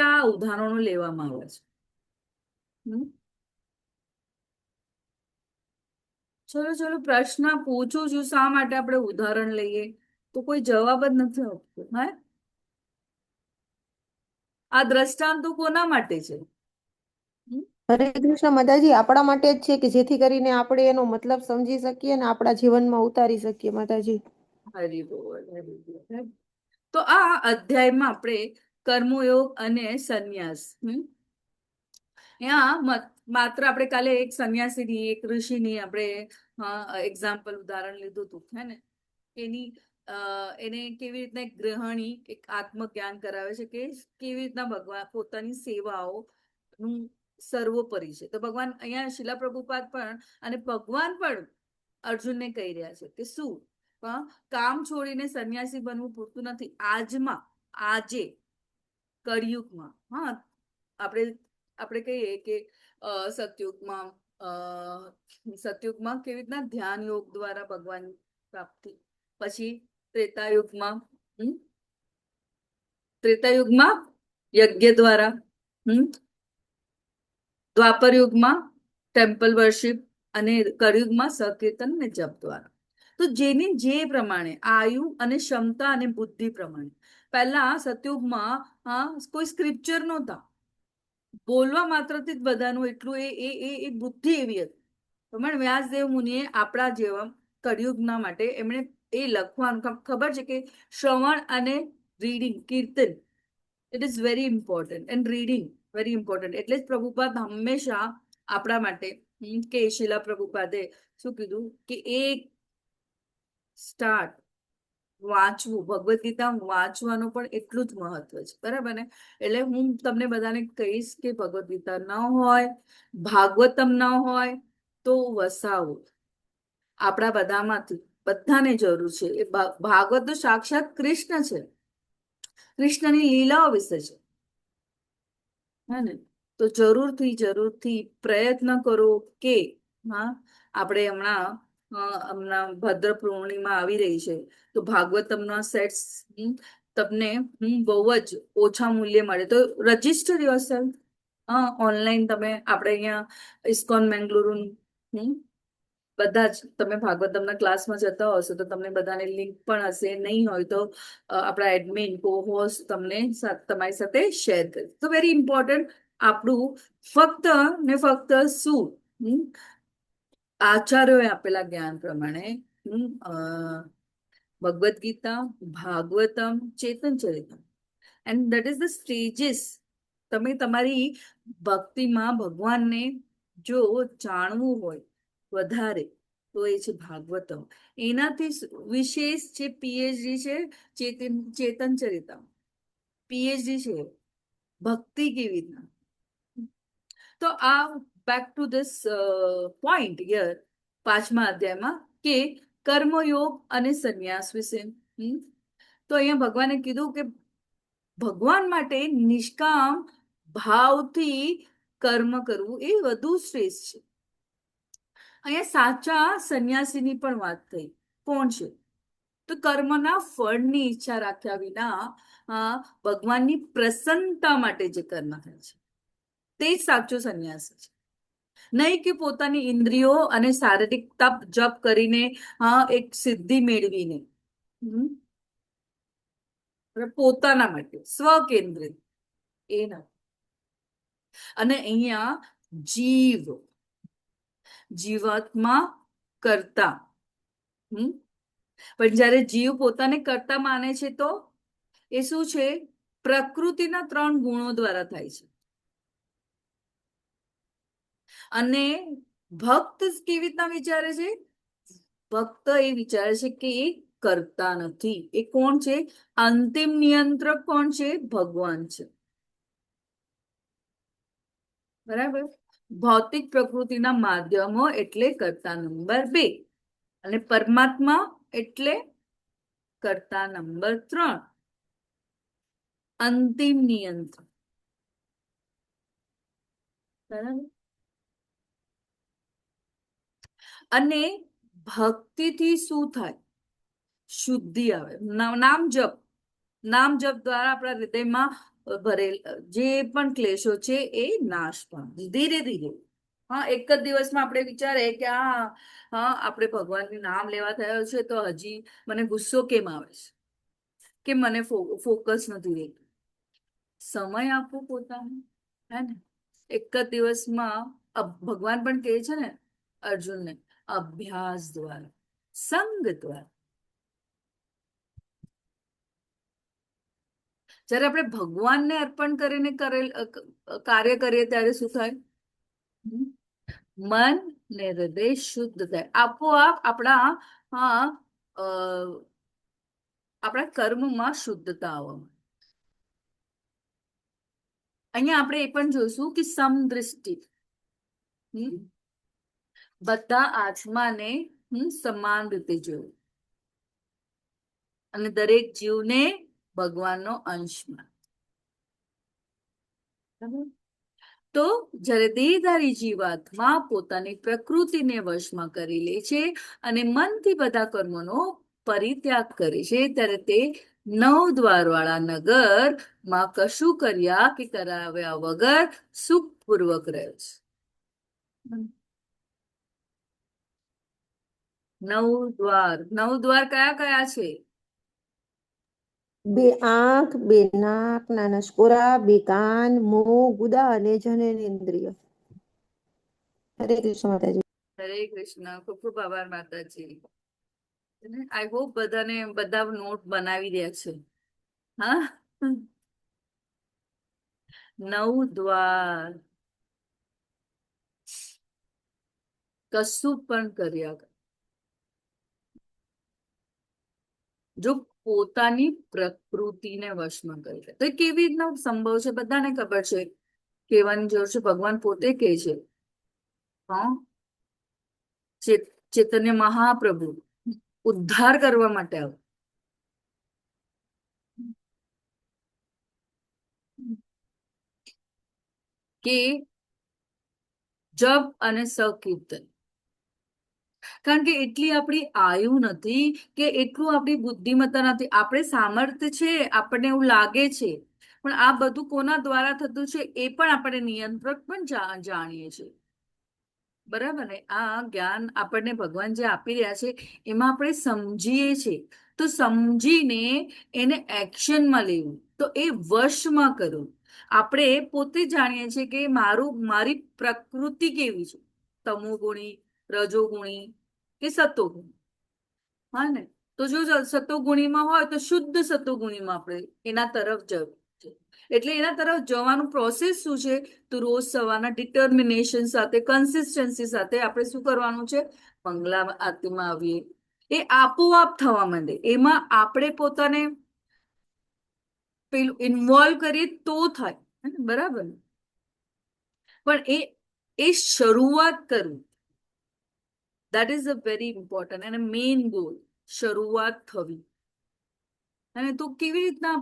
આ ઉદાહરણો લેવામાં આવે છે? ચલો પ્રશ્ન પૂછું છું, શા માટે આપણે ઉદાહરણ લઈએ? તો કોઈ જવાબ જ નથી આપતો. હે, આ દ્રષ્ટાંતો કોના માટે છે? હરે કૃષ્ણ માતાજી, આપણા માટે જ છે કે જેથી કરીને આપણે એનો મતલબ સમજી શકીએ ને આપણા જીવનમાં ઉતારી શકીએ માતાજી. હરી બોલ, હરી બોલ. તો આ અધ્યાયમાં આપણે કર્મયોગ અને સંન્યાસ માત્ર આપણે કાલે એક સંન્યાસીની એક ઋષિની આપણે એક્ઝામ્પલ ઉદાહરણ લીધું હતું, હે ને? એને કેવી રીતના એક ગૃહિણી એક આત્મજ્ઞાન કરાવે છે કે કેવી રીતના ભગવાન પોતાની સેવાઓનું સર્વોપરી છે. તો ભગવાન અહીંયા શિલા પ્રભુપાદ પણ અને ભગવાન પણ અર્જુનને કહી રહ્યા છે કે શું કામ છોડીને સંન્યાસી બનવું પૂરતું નથી. આજે કળિયુગમાં આપણે કહીએ કે સતયુગમાં કેવી રીતના ધ્યાન યોગ દ્વારા ભગવાન પ્રાપ્તિ, પછી ત્રેતાયુગમાં યજ્ઞ દ્વારા, દ્વાપર યુગમાં ટેમ્પલ વર્શિપ અને કળિયુગમાં સંકીર્તન અને જપ દ્વારા. તો જેની જે પ્રમાણે આયુ અને ક્ષમતા અને બુદ્ધિ પ્રમાણે. પહેલા સતયુગમાં કોઈ સ્ક્રિપ્ચર નહોતા, બોલવા માત્રથી જ બધાનું એટલું એ બુદ્ધિ એવી હતી. પ્રમાણે વ્યાસદેવ મુનિએ આપણા જેવા કળિયુગના માટે એમણે એ લખવાનું ખબર છે કે શ્રવણ અને reading, Kirtan it is very important and reading very important. એટલે જ પ્રભુપાદ હંમેશા આપણા માટે કે શિલા પ્રભુપાદે શું કીધું કે એક સ્ટાર્ટ વાંચવું, ભગવદ્ ગીતા વાંચવાનું પણ એટલું જ મહત્વ છે. બરાબર ને? એટલે હું તમને બધાને કહીશ કે ભગવદ્ ગીતા ન હોય, ભાગવતમ ન હોય તો વસાવો. આપણા બધાને જરૂર છે. એ ભાગવત તો સાક્ષાત કૃષ્ણ છે, કૃષ્ણની લીલાઓ વિશે છે, હે ને? તો જરૂરથી પ્રયત્ન કરો કે આપણે હમણાં ભદ્ર પૂર્ણિમા આવી રહી છે, તો ભાગવતમના સેટ્સ તમને બહુ જ ઓછા મૂલ્યે મળે. તો રજીસ્ટર યોરસેલ્ફ ઓનલાઈન. તમે આપણે અહીંયા ઇસ્કોન બેંગલુરુ બધા જ તમે ભાગવતમના ક્લાસમાં જતા હશો તો તમને બધાને લિંક પણ હશે. નહીં હોય તો આપણા એડમિન કો-હોસ્ટ તમને તમારી સાથે શેર કરે. તો વેરી ઇમ્પોર્ટન્ટ આપણું ફક્ત શું આચાર્યોએ આપેલા જ્ઞાન પ્રમાણે Bhagavad Gita, Bhagavatam, Chetan Charitam and that is the stages. તમે તમારી ભક્તિમાં ભગવાનને જો જાણવું હોય વધારે તો એ છે ભાગવતમ. એનાથી વિશેષ છે પીએચડી છે ચેતન ચરિતમ. પીએચડી છે ભક્તિ કેવી રીતના. તો આ back to this point here 5મા અધ્યાયમાં કે કર્મયોગ અને સંન્યાસ વિશે. તો અહીંયા ભગવાને કીધું કે ભગવાન માટે નિષ્કામ ભાવથી કર્મ કરવું એ વધુ શ્રેષ્ઠ છે. અહીંયા સાચા સંન્યાસીની પણ વાત થઈ. કોણ છે? તો કર્મના ફળની ઈચ્છા રાખ્યા વિના ભગવાનની પ્રસન્નતા માટે જે કર્મ થાય છે તે જ સાચો સંન્યાસ છે. નહીં કે પોતાની ઇન્દ્રિયો અને શારીરિક તપ જપ કરીને એક સિદ્ધિ મેળવીને પોતાના માટે સ્વકેન્દ્રિત એ નથી. અને અહીંયા જીવાત્મા કરતા, પણ જ્યારે જીવ પોતાને કરતા માને છે તો એ શું છે? પ્રકૃતિના 3 ગુણો દ્વારા થાય છે. અને ભક્ત કેવી રીતના વિચારે છે? ભક્ત એ વિચારે છે કે એ કરતા નથી. એ કોણ છે? અંતિમ નિયંત્રક કોણ છે? ભગવાન છે. બરાબર. ભૌતિક પ્રકૃતિના માધ્યમો એટલે કર્તા નંબર 2 અને પરમાત્મા એટલે કર્તા નંબર 3, અંતિમ નિયંત્રણ. બરાબર. અને ભક્તિથી શું થાય? શુદ્ધિ આવે. નામ જપ દ્વારા આપણા હૃદયમાં ભરેલ જે પણ ક્લેશો છે એ નાશ પામે ધીરે ધીરે. હા, એક જ દિવસમાં આપણે વિચારે કે આપણે ભગવાનનું નામ લેવા થયો છે તો હજી મને ગુસ્સો કેમ આવે છે, કે મને ફોકસ નથી રહેતું. સમય આપવો પોતાને, હે ને. એક જ દિવસમાં ભગવાન પણ કહે છે ને અર્જુનને, અભ્યાસ દ્વારા, સંગ દ્વારા. જ્યારે આપણે ભગવાનને અર્પણ કરીને કાર્ય કરીએ ત્યારે શું થાય? મન ને હૃદય શુદ્ધ થાય આપોઆપ. આપણા કર્મમાં શુદ્ધતા આવવા. અહીંયા આપણે એ પણ જોઈશું કે સમદ્રષ્ટિ, બધા આત્માને સમાન રીતે જોયું અને દરેક જીવને ભગવાનનો અંશ માન. તો જ્યારે દેહધારી જીવાત્મા પોતાની પ્રકૃતિને વશમાં કરી લે છે અને મનથી બધા કર્મોનો પરિત્યાગ કરે છે ત્યારે તે 9 દ્વારવાળા નગરમાં કશું કર્યા કે કરાવ્યા વગર સુખપૂર્વક રહે છે. 9 દ્વાર કયા કયા છે? 2 આંખ, 2 નાક, નાના સ્કોરા, 2 કાન, મોં, ગુદા અને જનનેન્દ્રિય. હરે કૃષ્ણ માતાજી. હરે કૃષ્ણ. ખૂબ ખૂબ આભાર માતાજી. આઈ હોપ બધા નોટ બનાવી રહ્યા છે. હા, 9 દ્વાર કશું પણ કર્યા જો પોતાની પ્રકૃતિને વશમાં કરી લે તો એ કેવી રીતના સંભવ છે? બધાને ખબર છે, કહેવાની જરૂર છે. ભગવાન પોતે કહે છે, હા, ચૈતન્ય મહાપ્રભુ ઉદ્ધાર કરવા માટે આવ. કે જપ અને સકીર્તન. કારણ કે એટલી આપણી આયુ નથી, કે એટલું આપણી બુદ્ધિમત્તા નથી. આપણે સામર્થ્ય છે, આપણને એવું લાગે છે, પણ આ બધું કોના દ્વારા થતું છે એ પણ આપણે નિયંત્રક પણ જાણીએ છીએ. બરાબર ને. આ જ્ઞાન આપણને ભગવાન જે આપી રહ્યા છે એમાં આપણે સમજીએ છીએ. તો સમજીને એને એક્શનમાં લેવું, તો એ વશમાં કરવું. આપણે પોતે જાણીએ છીએ કે મારી પ્રકૃતિ કેવી છે, તમોગુણી, રજોગુણી કે સતોગુણી. હા ને. તો જો સતોગુણીમાં હોય તો શુદ્ધ સતોગુણીમાં આપણે એના તરફ જવું છે. એટલે એના તરફ જવાનું પ્રોસેસ શું છે? તો રોજ સવારના ડિટર્મિનેશન સાથે, કન્સિસ્ટન્સી સાથે આપણે શું કરવાનું છે? મંગલા આરતીમાં આવીએ, એ આપોઆપ થવા માંડે. એમાં આપણે પોતાને પેલું ઇન્વોલ્વ કરીએ તો થાય, બરાબર ને. પણ એ શરૂઆત કરવું, that is a very important અને મેઇન ગોલ. શરૂઆત થવી. અને તો કેવી રીતના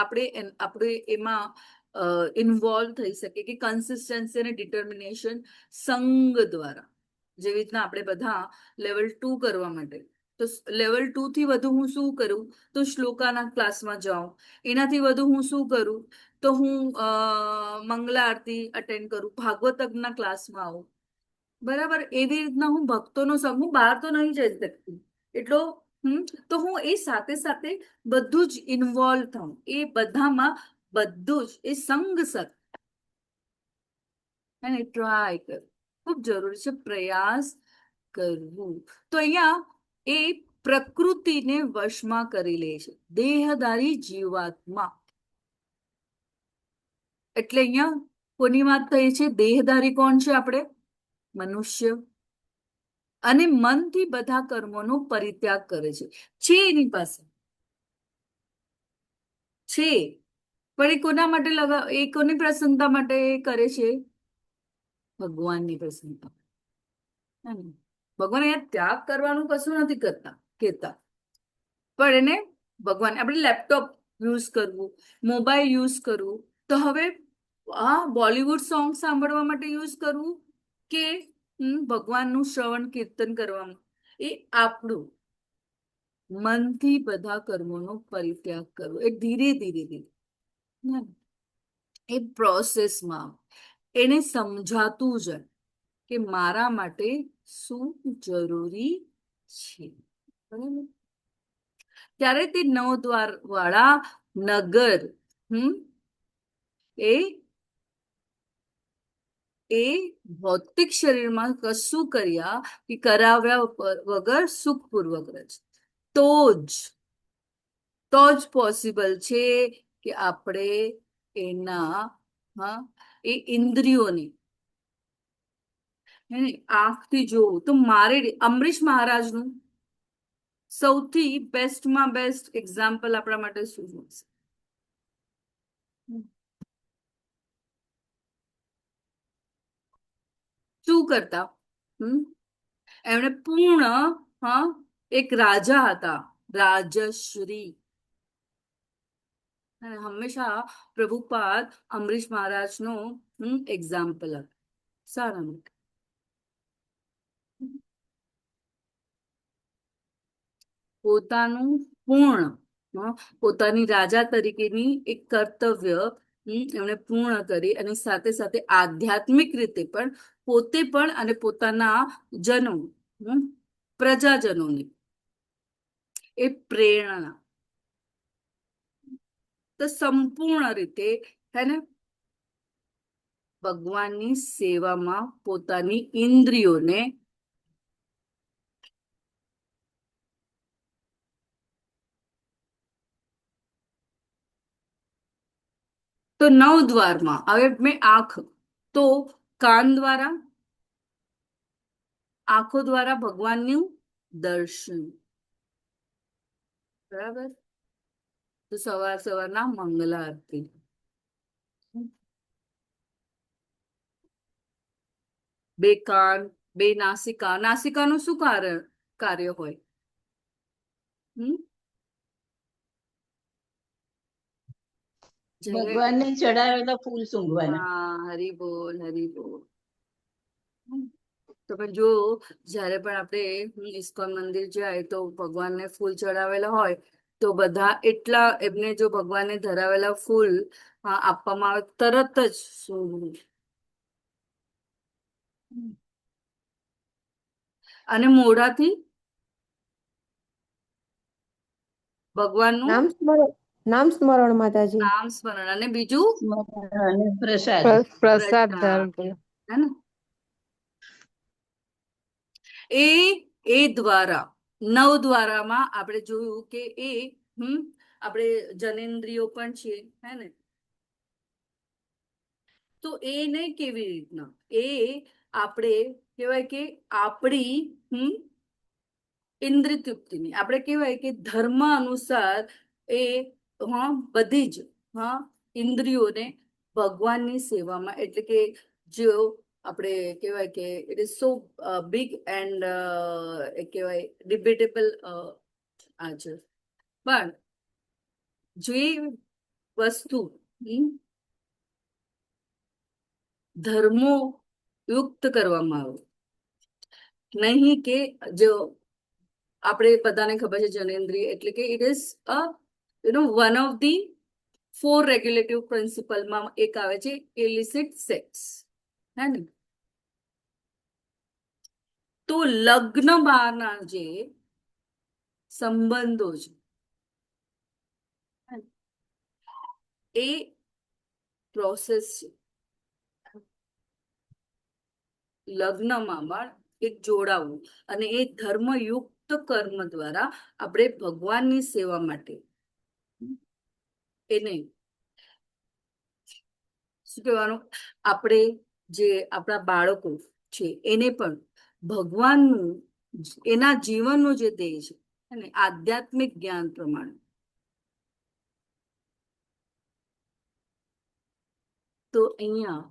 આપણે એમાં ઇન્વોલ્વ થઈ શકીએ કે કન્સિસ્ટન્સી અને ડિટર્મિનેશન સંગ દ્વારા. જેવી રીતના આપણે બધા લેવલ 2 કરવા માટે, તો લેવલ 2 થી વધુ હું શું કરું? તો શ્લોકાના ક્લાસમાં જાઉં. એનાથી વધુ હું શું કરું? તો હું મંગલા આરતી અટેન્ડ કરું, ભાગવતના ક્લાસમાં આવું. બરાબર. એવી રીતના હું ભક્તોનો સમૂહ, બહાર તો નહીં જઈ શકતી એટલો, તો હું એ સાથે સાથે બધું જ ઇન્વોલ્વ થાઉં. એ બધામાં બધું જ એ સંગ સત અને ટ્રાય કર, ખૂબ જરૂરી છે. પ્રયાસ કરવું. તો અહીંયા એ પ્રકૃતિને વશમાં કરી લે છે દેહધારી જીવાત્મા. એટલે અહીંયા કોની વાત થઈ છે? દેહધારી કોણ છે? આપણે મનુષ્ય. અને મનથી બધા કર્મોનો પરિત્યાગ કરે છે એની પાસે છે, પણ એ કોના માટે એ કોની પ્રસન્નતા માટે કરે છે? ભગવાનની પ્રસન્નતા. હે ને? ભગવાન અહીંયા ત્યાગ કરવાનું કશું નથી કેતા, પણ એને ભગવાન આપણે લેપટોપ યુઝ કરવું, મોબાઈલ યુઝ કરવું, તો હવે બોલિવૂડ સોંગ સાંભળવા માટે યુઝ કરવું કે ભગવાનનું શ્રવણ કીર્તન કરવામાં, એ આપણું મનથી બધા કર્મોનો પરિત્યાગ કરવો, એ ધીરે ધીરે ધીરે એ પ્રોસેસમાં એને સમજાતું જાય કે મારા માટે શું જરૂરી છે. બરાબર? ત્યારે તે 9 દ્વાર વાળા નગર એ ભૌતિક શરીરમાં કશું કરાવ્યા વગર સુખપૂર્વક રહે છે. તો જ પોસિબલ છે કે આપણે એ ઇન્દ્રિયોને આંખથી જોવું. તો મારે અમરીશ મહારાજનું સૌથી બેસ્ટમાં બેસ્ટ એક્ઝામ્પલ આપણા માટે શું હશે? શું કરતા? એમણે પૂર્ણ એક રાજા હતા, રાજશ્રી. હંમેશા પ્રભુપાદ અમરીશ મહારાજનું એક્ઝામ્પલ હતું. સારા માટે પોતાનું પોતાની રાજા તરીકેની એક કર્તવ્ય એમણે પૂર્ણ કરી, અને સાથે સાથે આધ્યાત્મિક રીતે પણ પોતે પણ અને પોતાના પ્રજાજનોને એ પ્રેરણા, તો સંપૂર્ણ રીતે હે ને ભગવાનની સેવામાં પોતાની ઇન્દ્રિયોને તો 9 દ્વારમાં હવે મેં તો કાન દ્વારા, આંખો દ્વારા ભગવાનનું દર્શન. બરાબર? તો સવારના મંગલા આરતી, બે કાન, બે નાસિકાનું શું કાર્ય હોય? ભગવાનને ચડાવેલા ફૂલ સૂંઘવાના. હરી બોલ, હરી બોલ. તો પણ જો જ્યારે પણ આપણે ઇસ્કોન મંદિર જાય તો ભગવાનને ફૂલ ચડાવેલા હોય તો બધા એટલા એમને જો ભગવાનને ધરાવેલા ફૂલ આપવામાં આવે તરત જ સૂંઘવું. અને મોઢાથી ભગવાનનું નામ સ્મરણ માતાજી, નામ સ્મરણ, અને બીજું અને પ્રસાદ. પ્રસાદ હે ને એ દ્વારા 9 દ્વારામાં આપણે જોયું કે આપણે જનેન્દ્રિયો પણ છીએ, હે ને? તો એને કેવી રીતના આપણે કહેવાય કે આપણી ઇન્દ્રિય તૃપ્તિની આપણે કહેવાય કે ધર્મ અનુસાર બધી જ ઇન્દ્રિયોને ભગવાનની સેવામાં, એટલે કે જો આપણે કહેવાય કે it is so big and કહેવાય ડિબેટેબલ આન્સર, પણ જે વસ્તુ ધર્મો યુક્ત કરવામાં આવે, નહીં કે જો આપણે બધાને ખબર છે જનેન્દ્રિય એટલે કે it is one of the 4 રેગ્યુલેટિવ પ્રિન્સિપલમાં એક આવે છે ઇલિસિટ સેક્સ, હે ને? તો લગ્ન બહારના જે સંબંધો છે એ પ્રોસેસ છે. લગ્નમાં પણ એક જોડાવું, અને એ ધર્મયુક્ત કર્મ દ્વારા આપણે ભગવાનની સેવા માટે એને શું કહેવાનું, આપણે જે આપણા બાળકો છે એને પણ ભગવાનનું એના જીવનનું જે ધ્યેય છે અને આધ્યાત્મિક જ્ઞાન પ્રમાણે તો અહીંયા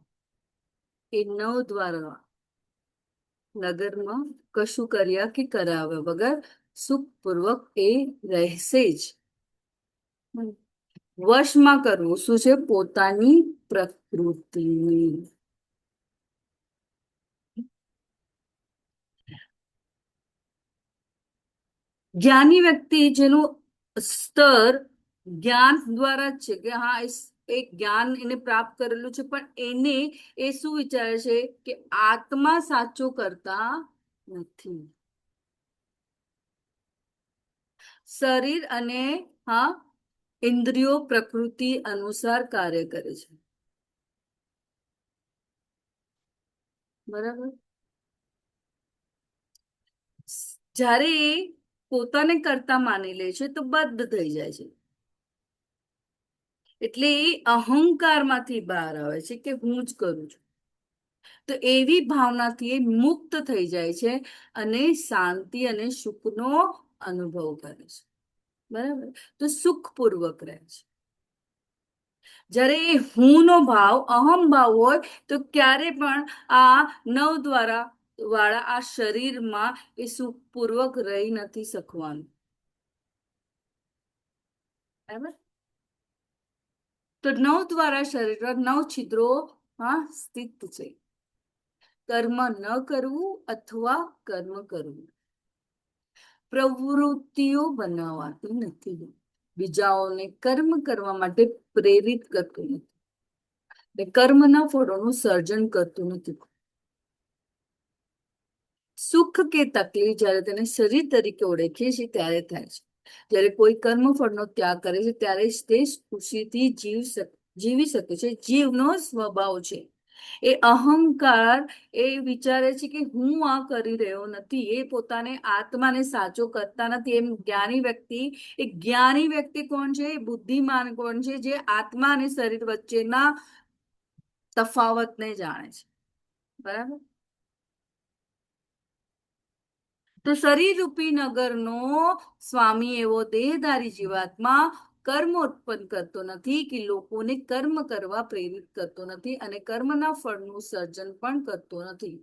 એ 9 દ્વારા નગરમાં કશું કર્યા કે કરાવ્યા વગર સુખપૂર્વક એ રહેશે જ. વશમાં કરવું શું છે? પોતાની પ્રકૃતિને. જ્ઞાની વ્યક્તિ જેનું સ્તર જ્ઞાન દ્વારા જ છે કે હા એ જ્ઞાન એને પ્રાપ્ત કરેલું છે, પણ એને એ શું વિચારે છે કે આત્મા સાચો કરતા નથી. શરીર અને હા ઇન્દ્રિયો પ્રકૃતિ અનુસાર કાર્ય કરે છે. બરાબર. જ્યારે એ પોતાને કરતા માની લે છે તો બદ્ધ થઈ જાય છે. એટલે એ અહંકારમાંથી બહાર આવે છે કે હું જ કરું છું. તો એવી ભાવનાથી એ મુક્ત થઈ જાય છે અને શાંતિ અને સુખનો અનુભવ કરે છે. બરાબર. તો સુખપૂર્વક રહે છે. જ્યારે એ હું નો ભાવ અહમ ભાવ હોય તો ક્યારે પણ આ 9 દ્વારા વાળા આ શરીરમાં એ સુખપૂર્વક રહી નથી શકવાનું. બરાબર. તો 9 દ્વારા શરીર 9 છિદ્રો સ્થિત છે. કર્મ ન કરવું અથવા કર્મ કરવું પ્રવૃત્તિઓ બનાવાતી નથી. બીજાઓને કર્મ કરવા માટે પ્રેરિત કરતું નથી. કર્મના ફળોનું સર્જન કરતું નથી. સુખ કે તકલીફ જ્યારે તેને શરીર તરીકે ઓળખીએ છીએ ત્યારે થાય છે. જ્યારે કોઈ કર્મફળનો ત્યાગ કરે છે ત્યારે જ તે ખુશીથી જીવી શકે છે. જીવનો સ્વભાવ છે. એ અહંકાર એ વિચારે છે કે હું આ કરી રહ્યો નથી. એ પોતાને આત્માને સાચો કરતા નથી. એમ જ્ઞાની વ્યક્તિ કોણ છે? બુદ્ધિમાન કોણ છે? જે આત્મા અને શરીર વચ્ચેના તફાવતને જાણે છે. બરાબર. તો શરીર રૂપી નગરનો સ્વામી એવો દેહધારી જીવાત્મા કર્મ ઉત્પન્ન કરતો નથી કે લોકોને કર્મ કરવા પ્રેરિત કરતો નથી અને કર્મના ફળનું સર્જન પણ કરતો નથી.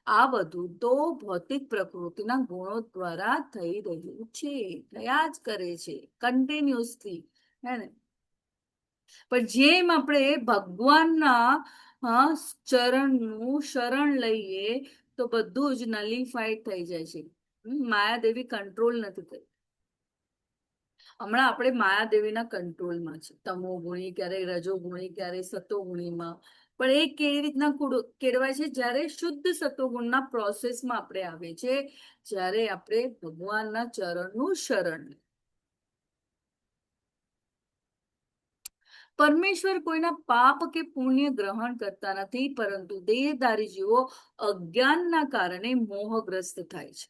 આ બધું તો ભૌતિક પ્રકૃતિના ગુણો દ્વારા થઈ રહ્યું છે. થયા જ કરે છે કન્ટિન્યુઅસલી. હે ને? પણ જેમ આપણે ભગવાનના ચરણનું શરણ લઈએ તો બધું જ નલિફાઈડ થઈ જાય છે. માયાદેવી કંટ્રોલ નથી કરી. હમણાં આપણે માયાદેવીના કંટ્રોલમાં છે. તમો ગુણી, ક્યારેક રજો ગુણી, ક્યારેક સતો ગુણીમાં. પણ એ કેવી રીતના કેળવાય છે? જ્યારે શુદ્ધ સતોગુણના પ્રોસેસમાં આપણે આવે છે, જ્યારે આપણે ભગવાનના ચરણનું શરણ. પરમેશ્વર કોઈના પાપ કે પુણ્ય ગ્રહણ કરતા નથી, પરંતુ દેહધારી જીવો અજ્ઞાનના કારણે મોહગ્રસ્ત થાય છે,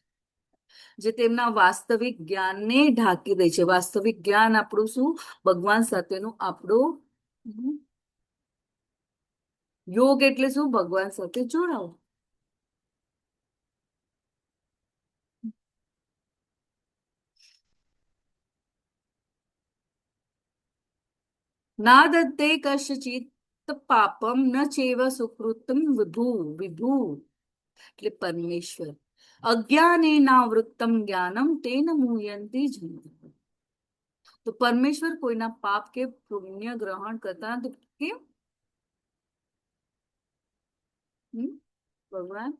જે તેમના વાસ્તવિક જ્ઞાનને ઢાંકી દે છે. વાસ્તવિક જ્ઞાન આપણું શું? ભગવાન સાથેનું આપણું યોગ એટલે શું? ભગવાન સાથે જોડાવું. ના દત્તે કશ્ચિત પાપમ ન ચેવ સુકૃતમ વિભુ એટલે પરમેશ્વર. અજ્ઞાને નાવૃત્તમ જ્ઞાનમ તેન મુહ્યંતિ જનઃ. તો પરમેશ્વર કોઈના પાપ કે પુણ્ય ગ્રહણ કરતા નથી. કેમ? ભગવાન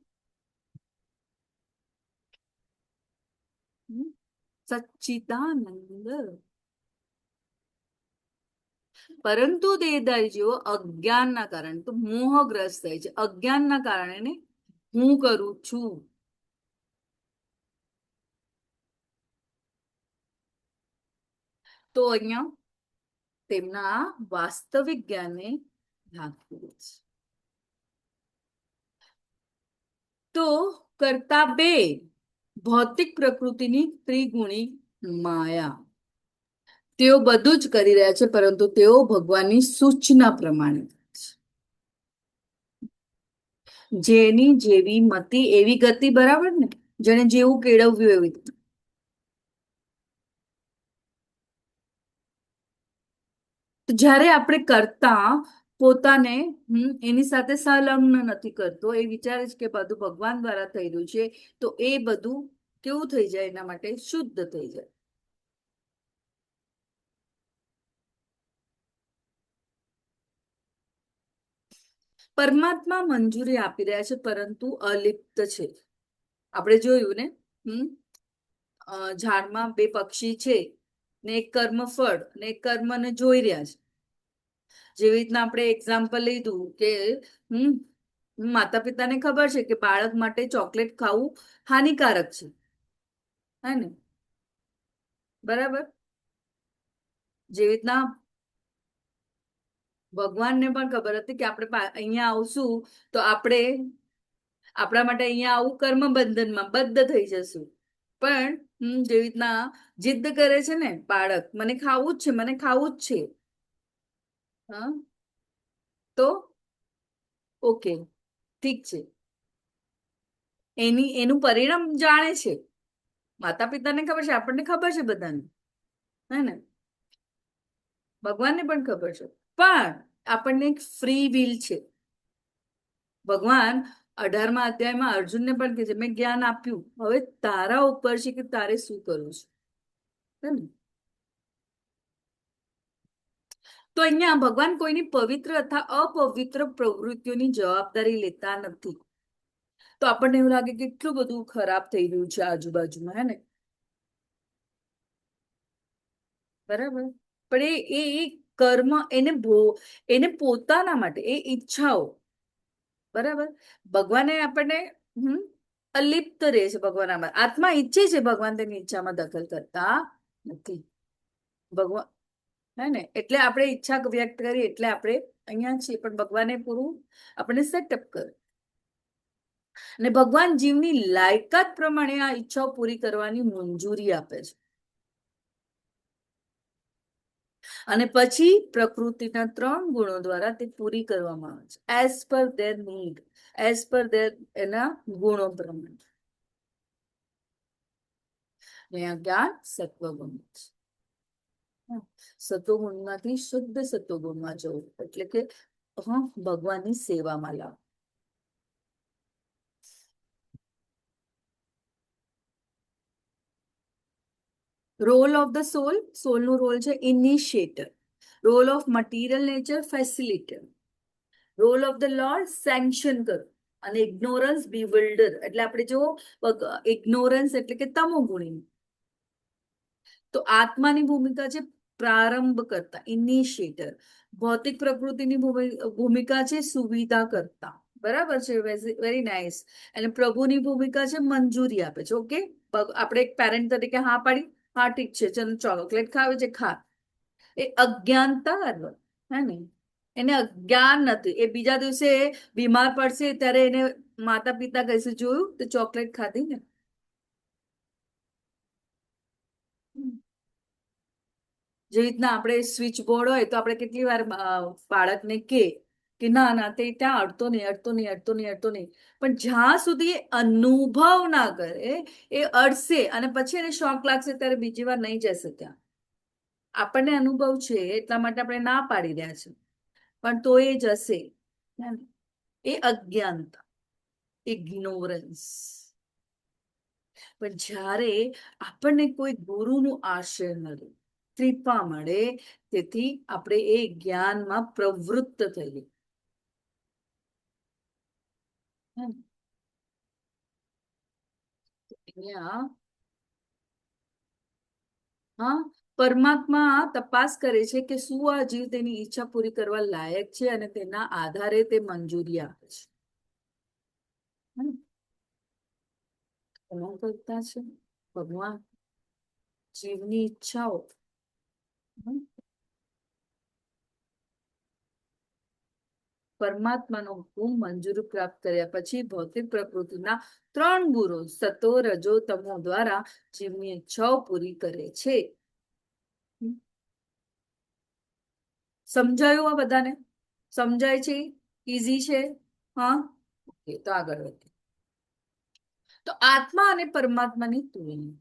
સચ્ચિદાનંદ. પરંતુ દેહધારી જેવો અજ્ઞાનના કારણે તો મોહગ્રસ્ત થાય છે. અજ્ઞાનના કારણે હું કરું છું. તો અહીંયા તેમના વાસ્તવિક જ્ઞાનને ઢાંકી દે છે. તો કરતા બે ભૌતિક પ્રકૃતિની ત્રિગુણી માયા. તેઓ બધું જ કરી રહ્યા છે, પરંતુ તેઓ ભગવાનની સૂચના પ્રમાણે. જેની જેવી મતિ એવી ગતિ. બરાબર ને? જેને જેવું કેળવ્યું એવી. જ્યારે આપણે કરતા પોતાને એની સાથે સંલગ્ન નથી કરતો, એ વિચારે છે કે બધું ભગવાન દ્વારા થઈ રહ્યું છે, તો એ બધું કેવું થઈ જાય, એના માટે શુદ્ધ થઈ જાય. પરમાત્મા મંજૂરી આપી રહ્યા છે, પરંતુ અલિપ્ત છે. આપણે જોયું ને, ઝાડમાં બે પક્ષી છે ને એક કર્મફળ ને એક કર્મને જોઈ રહ્યા છે. જેવી રીતના આપણે એક્ઝામ્પલ લીધું કે માતા પિતાને ખબર છે કે બાળક માટે ચોકલેટ ખાવું હાનિકારક છે, હે ને, બરાબર. જેવી રીતના ભગવાનને પણ ખબર હતી કે આપણે અહીંયા આવશું તો આપણે આપણા માટે અહીંયા આવું કર્મ બંધનમાં બદ્ધ થઈ જશું. પણ જેવી રીતના જીદ્દ કરે છે ને બાળક, મને ખાવું જ છે, મને ખાવું જ છે, હા, તો ઓકે, ઠીક છે, એનું પરિણામ જાણે છે. માતા પિતાને ખબર છે, આપણને ખબર છે, બધાને, હે ને, ભગવાનને પણ ખબર છે. પણ આપણને એક ફ્રી વિલ છે. ભગવાન 18મા અધ્યાયમાં અર્જુનને પણ કહે છે, મેં જ્ઞાન આપ્યું, હવે તારા ઉપર છે કે તારે શું કરવું છે, હે ને. તો અહીંયા ભગવાન કોઈની પવિત્ર અથવા અપવિત્ર પ્રવૃત્તિઓની જવાબદારી લેતા નથી. તો આપણને એવું લાગે કે કેટલું બધું ખરાબ થઈ રહ્યું છે આજુબાજુમાં, હે ને, બરાબર. પણ એ કર્મ એને પોતાના માટે એ ઈચ્છાઓ, બરાબર. ભગવાને આપણને અલિપ્ત રહે છે. ભગવાન આત્મા ઈચ્છે છે, ભગવાન તેની ઈચ્છામાં દખલ કરતા નથી. ભગવાન, હે ને, એટલે આપણે ઈચ્છા વ્યક્ત કરી એટલે આપણે અહીંયા છીએ, પણ ભગવાને પૂરું આપણે સેટઅપ કર્યું. અને ભગવાન જીવની લાયકાત પ્રમાણે આ ઈચ્છાઓ પૂરી કરવાની મંજૂરી આપે છે. અને પછી પ્રકૃતિના 3 ગુણો દ્વારા તે પૂરી કરવામાં આવે છે, as per there need, as per there એના ગુણો પ્રમાણે. અહીંયા જ્ઞાન સત્વગુણ છે. સત્વગુણમાંથી શુદ્ધ સત્વગુણમાં જવું એટલે કે ભગવાનની સેવામાં લાવ. રોલ ઓફ ધ સોલ, સોલનું રોલ છે initiator. Role of material nature facilitator. Role of the lord sanction કરો. અને ઇગ્નોરન્સ બીવિલ્ડર, એટલે આપણે જો ઇગ્નોરન્સ એટલે કે તમોગુણી. તો આત્માની ભૂમિકા છે પ્રારંભ કરતા, ઇનિશિએટર. ભૌતિક પ્રકૃતિની ભૂમિકા છે સુવિધા કરતા, બરાબર છે, વેરી નાઇસ. અને પ્રભુની ભૂમિકા છે મંજૂરી આપે છે. ઓકે, આપણે એક પેરેન્ટ તરીકે હા પાડી, હા ઠીક છે, ચલ ચોકલેટ ખાવે છે, ખા. એ અજ્ઞાનતા કરવા, હે ને, એને અજ્ઞાન નથી. એ બીજા દિવસે બીમાર પડશે ત્યારે એને માતા પિતા કહેશે, જોયું તો ચોકલેટ ખાધી ને. જેવી રીતના આપણે સ્વિચ બોર્ડ હોય તો આપણે કેટલી વાર બાળકને કે ના ના તે ત્યાં અડતો નહીં, અડતો નહીં, અડતો નહીં, અડતો નહીં. પણ જ્યાં સુધી એ અનુભવ ના કરે, એ અડશે અને પછી એને શોખ લાગશે ત્યારે બીજી વાર નહીં જશે ત્યાં. આપણને અનુભવ છે એટલા માટે આપણે ના પાડી રહ્યા છે, પણ તો એ જશે. એ અજ્ઞાનતા, ઇગ્નોરન્સ. પણ જ્યારે આપણને કોઈ ગુરુનું આશ્રય મળે, કૃપા મળે, તેથી આપણે એ જ્ઞાનમાં પ્રવૃત્ત થઈએ. પરમાત્મા તપાસ કરે છે કે શું આ જીવ તેની ઈચ્છા પૂરી કરવા લાયક છે, અને તેના આધારે તે મંજૂરી આપે છે. કરતા છે ભગવાન જીવની ઈચ્છાઓ. પરમાત્માનો હુકમ મંજૂરી પ્રાપ્ત કર્યા પછી ભૌતિક પ્રકૃતિના 3 ગુણો સતો રજો તમો દ્વારા જીવની ઈચ્છાઓ પૂરી કરે છે. સમજાયું આ બધાને? સમજાય છે? ઈઝી છે? હા, ઓકે, તો આગળ વધીએ. તો આત્મા અને પરમાત્માની તુલના.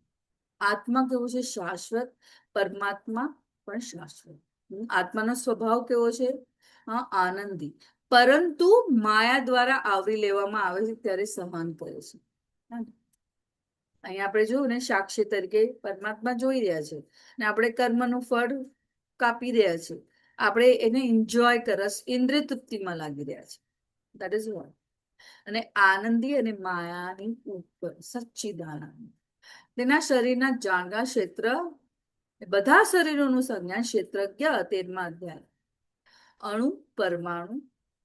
આત્મા કેવો છે? શાશ્વત. પરમાત્મા પણ શાશ્વત. આત્માનો સ્વભાવ કેવો છે? હા આનંદી, પરંતુ માયા દ્વારા આવરી લેવામાં આવે છે ત્યારે સહન કરે છે. હા. અહીંયા આપણે જોયું ને સાક્ષી તરીકે પરમાત્મા જોઈ રહ્યા છે ને આપણે કર્મનું ફળ કાપી રહ્યા છે. આપણે એને એન્જોય કરસ ઇન્દ્રિય તૃપ્તિમાં લાગી રહ્યા છે. That is what. અને આનંદી અને માયાની ઉપર સચ્ચિદાનંદ, તેના શરીરના જાણવા ક્ષેત્ર, બધા શરીરોનું સંજ્ઞાન ક્ષેત્રજ્ઞ 13મા અધ્યાય. અણુ, પરમાણુ,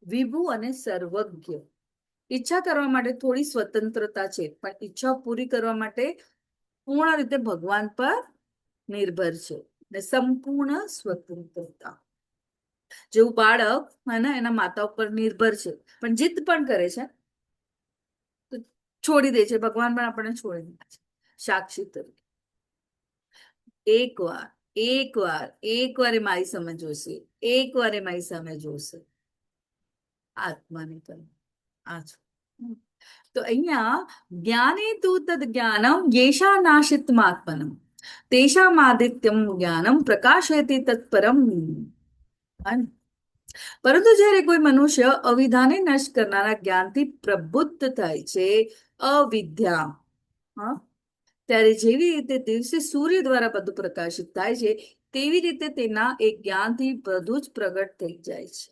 વિભુ અને સર્વજ્ઞ. ઈચ્છા કરવા માટે થોડી સ્વતંત્રતા છે, પણ ઈચ્છા પૂરી કરવા માટે પૂર્ણ રીતે ભગવાન પર નિર્ભર છે ને સંપૂર્ણ સ્વતંત્રતા. જેવું બાળક ને એના માતા ઉપર નિર્ભર છે પણ જીદ પણ કરે છે તો છોડી દે છે, ભગવાન પણ આપણને છોડી દે છે. સાક્ષી તરીકે એકવાર એ મારી સામે જોશે, એકવાર એ મારી સામે જોશે. આત્માની પર આ છે. તો અહીંયા જ્ઞાને તું તદ જ્ઞાનમ યેષા નાશિતમાત્મનમ તેષામ આદિત્યમ જ્ઞાનમ પ્રકાશયતિ તત્પરમ. પરંતુ જ્યારે કોઈ મનુષ્ય અવિધાને નષ્ટ કરનારા જ્ઞાનથી પ્રબુદ્ધ થાય છે, અવિદ્યા, હા, ત્યારે જેવી રીતે દિવસે સૂર્ય દ્વારા બધું પ્રકાશિત થાય છે તેવી રીતે તેના એ જ્ઞાનથી બધું જ પ્રગટ થઈ જાય છે.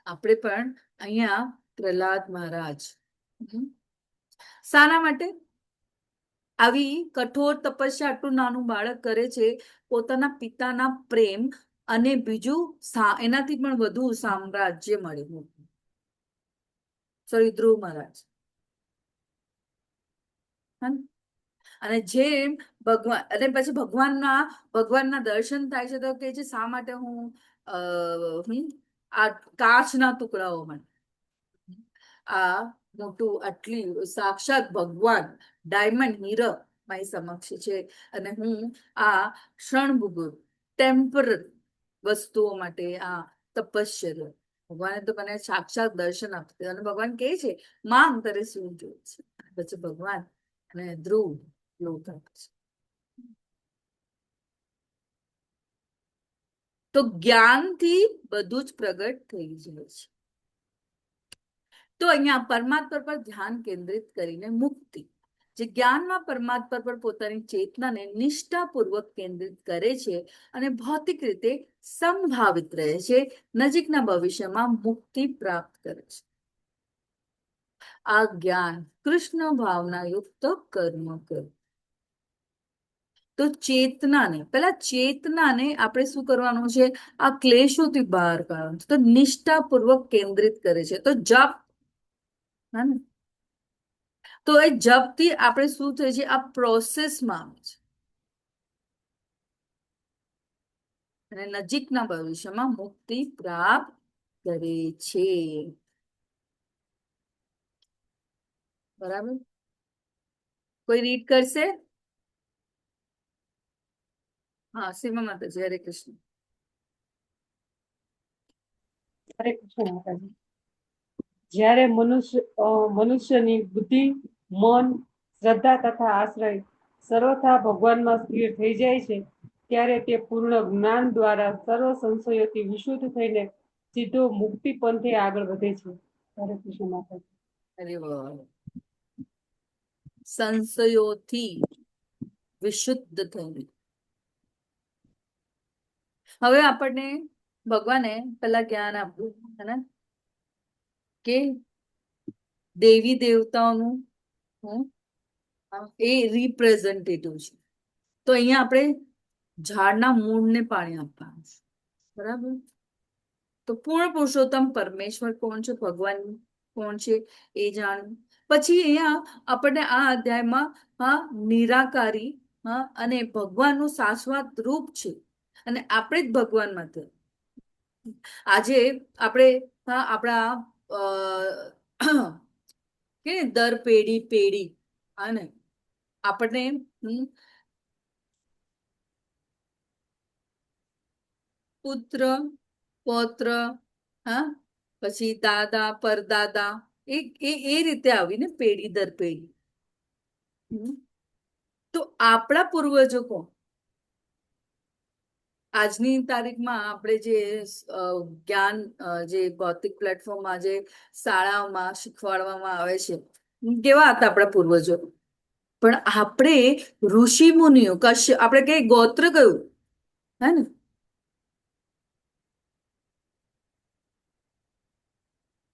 આપણે પણ અહીંયા પ્રહલાદ મહારાજ શાના માટે આવી કઠોર તપસ્યા આટલું નાનું બાળક કરે છે? પોતાના પિતાના પ્રેમ અને બીજું એનાથી પણ વધુ સામ્રાજ્ય મળે. સોરી, ધ્રુવ મહારાજ. અને જેમ ભગવાન, અને પછી ભગવાનના દર્શન થાય છે તો કે છે શા માટે હું આ કાચના ટુકડાઓ માટે, આ મોટું આટલી સાક્ષાત ભગવાન ડાયમંડ હીરો મારી સમક્ષ છે અને હું આ ક્ષણભંગુર ટેમ્પરરી વસ્તુઓ માટે આ તપશ્ચર્યા. ભગવાને તો મને સાક્ષાત દર્શન આપ્યું અને ભગવાન કહે છે માં અંતરે શું જોયું છે. પછી ભગવાન અને ધ્રુવ લોક આપે છે. તો જ્ઞાનથી બધું જ પ્રગટ થઈ જાય છે. તો અહીંયા પરમાત્મા પર ધ્યાન કેન્દ્રિત કરીને મુક્તિ, જે જ્ઞાનમાં પરમાત્મા પર પોતાની ચેતનાને નિષ્ઠાપૂર્વક કેન્દ્રિત કરે છે અને ભૌતિક રીતે સંભાવિત રહે છે, નજીકના ભવિષ્યમાં મુક્તિ પ્રાપ્ત કરે છે. આ જ્ઞાન કૃષ્ણ ભાવના યુક્ત કર્મ કરે. તો ચેતનાને આપણે શું કરવાનું છે? આ ક્લેશોથી બહાર કાઢવાનું છે. તો નિષ્ઠાપૂર્વક કેન્દ્રિત કરે છે. તો જપ, તો એ જપથી આપણે શું થાય છે? આ પ્રોસેસમાં આવે છે અને નજીકના ભવિષ્યમાં મુક્તિ પ્રાપ્ત કરે છે. બરાબર? કોઈ રીડ કરશે? હા, સીમા માતાજી. હરે કૃષ્ણ. હરે કૃષ્ણ માતાજી. જ્યારે મનુષ્યની બુદ્ધિ, મન, શ્રદ્ધા તથા આશ્રય સર્વથા ભગવાનમાં સ્થિર થઈ જાય છે ત્યારે તે પૂર્ણ જ્ઞાન દ્વારા સર્વ સંશયોથી વિશુદ્ધ થઈને સીધો મુક્તિ પંથે આગળ વધે છે. હરે કૃષ્ણ માતાજી. અરે વાહ. સંશયોથી વિશુદ્ધ થઈને. હવે આપણને ભગવાને પેલા જ્ઞાન આપ્યું હે ને કે દેવી દેવતાઓનું એ રિપ્રેઝેન્ટેટિવ છે. તો અહીંયા આપણે ઝાડના મૂળને પાણી આપવાનું છે. બરાબર? તો પૂર્ણ પુરુષોત્તમ પરમેશ્વર કોણ છે, ભગવાન કોણ છે એ જાણવું. પછી અહીંયા આપણને આ અધ્યાયમાં નિરાકારી અને ભગવાનનું શાશ્વત રૂપ છે અને આપણે જ ભગવાનમાં થયા. આજે આપણે આપણા કે દર પેઢી અને આપણને પુત્ર પૌત્ર, પછી દાદા પરદાદા, એ રીતે આવીને પેઢી દર પેઢી. તો આપણા પૂર્વજો કોણ? આજની તારીખમાં આપણે જે જ્ઞાન જે ભૌતિક પ્લેટફોર્મમાં જે શાળાઓમાં શીખવાડવામાં આવે છે, કેવા હતા આપણા પૂર્વજો? પણ આપણે ઋષિ મુનિઓ કશ્ય આપણે કઈ ગોત્ર કયું, હે ને?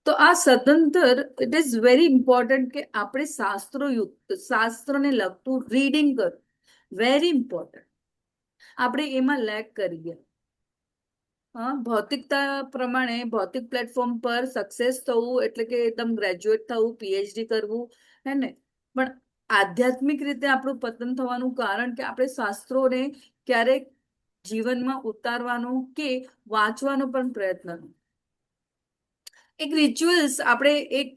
તો આ સદંતર ઇટ ઇઝ વેરી ઇમ્પોર્ટન્ટ કે આપણે શાસ્ત્રોયુક્ત શાસ્ત્રને લગતું રીડિંગ કર, વેરી ઇમ્પોર્ટન્ટ. આપણે એમાં લેક કરી ગયા. હા, ભૌતિકતા પ્રમાણે ભૌતિક પ્લેટફોર્મ પર સક્સેસ થવું એટલે કે એકદમ ગ્રેજ્યુએટ થવું, પીએચડી કરવું, હે ને? પણ આધ્યાત્મિક રીતે આપણું પતન થવાનું કારણ કે આપણે શાસ્ત્રોને ક્યારેક જીવનમાં ઉતારવાનો કે વાંચવાનો પણ પ્રયત્ન ન. એક રિચ્યુઅલ્સ આપણે એક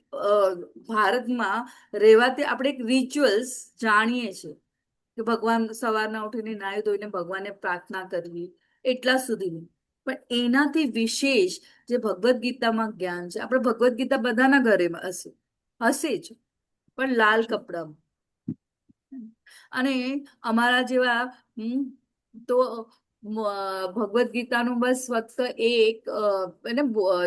ભારતમાં રહેવાથી આપણે એક રિચ્યુઅલ્સ જાણીએ છીએ કે ભગવાન સવારના ઉઠીને નાહી ધોઈને ભગવાનને પ્રાર્થના કરવી, એટલા સુધીની. પણ એનાથી વિશેષ જે ભગવદ્ ગીતામાં જ્ઞાન છે, આપણે ભગવદ્ ગીતા બધાના ઘરેમાં હશે, હશે જ, પણ લાલ કપડામાં. અને અમારા જેવા તો ભગવદ્ ગીતાનું બસ ફક્ત એક એને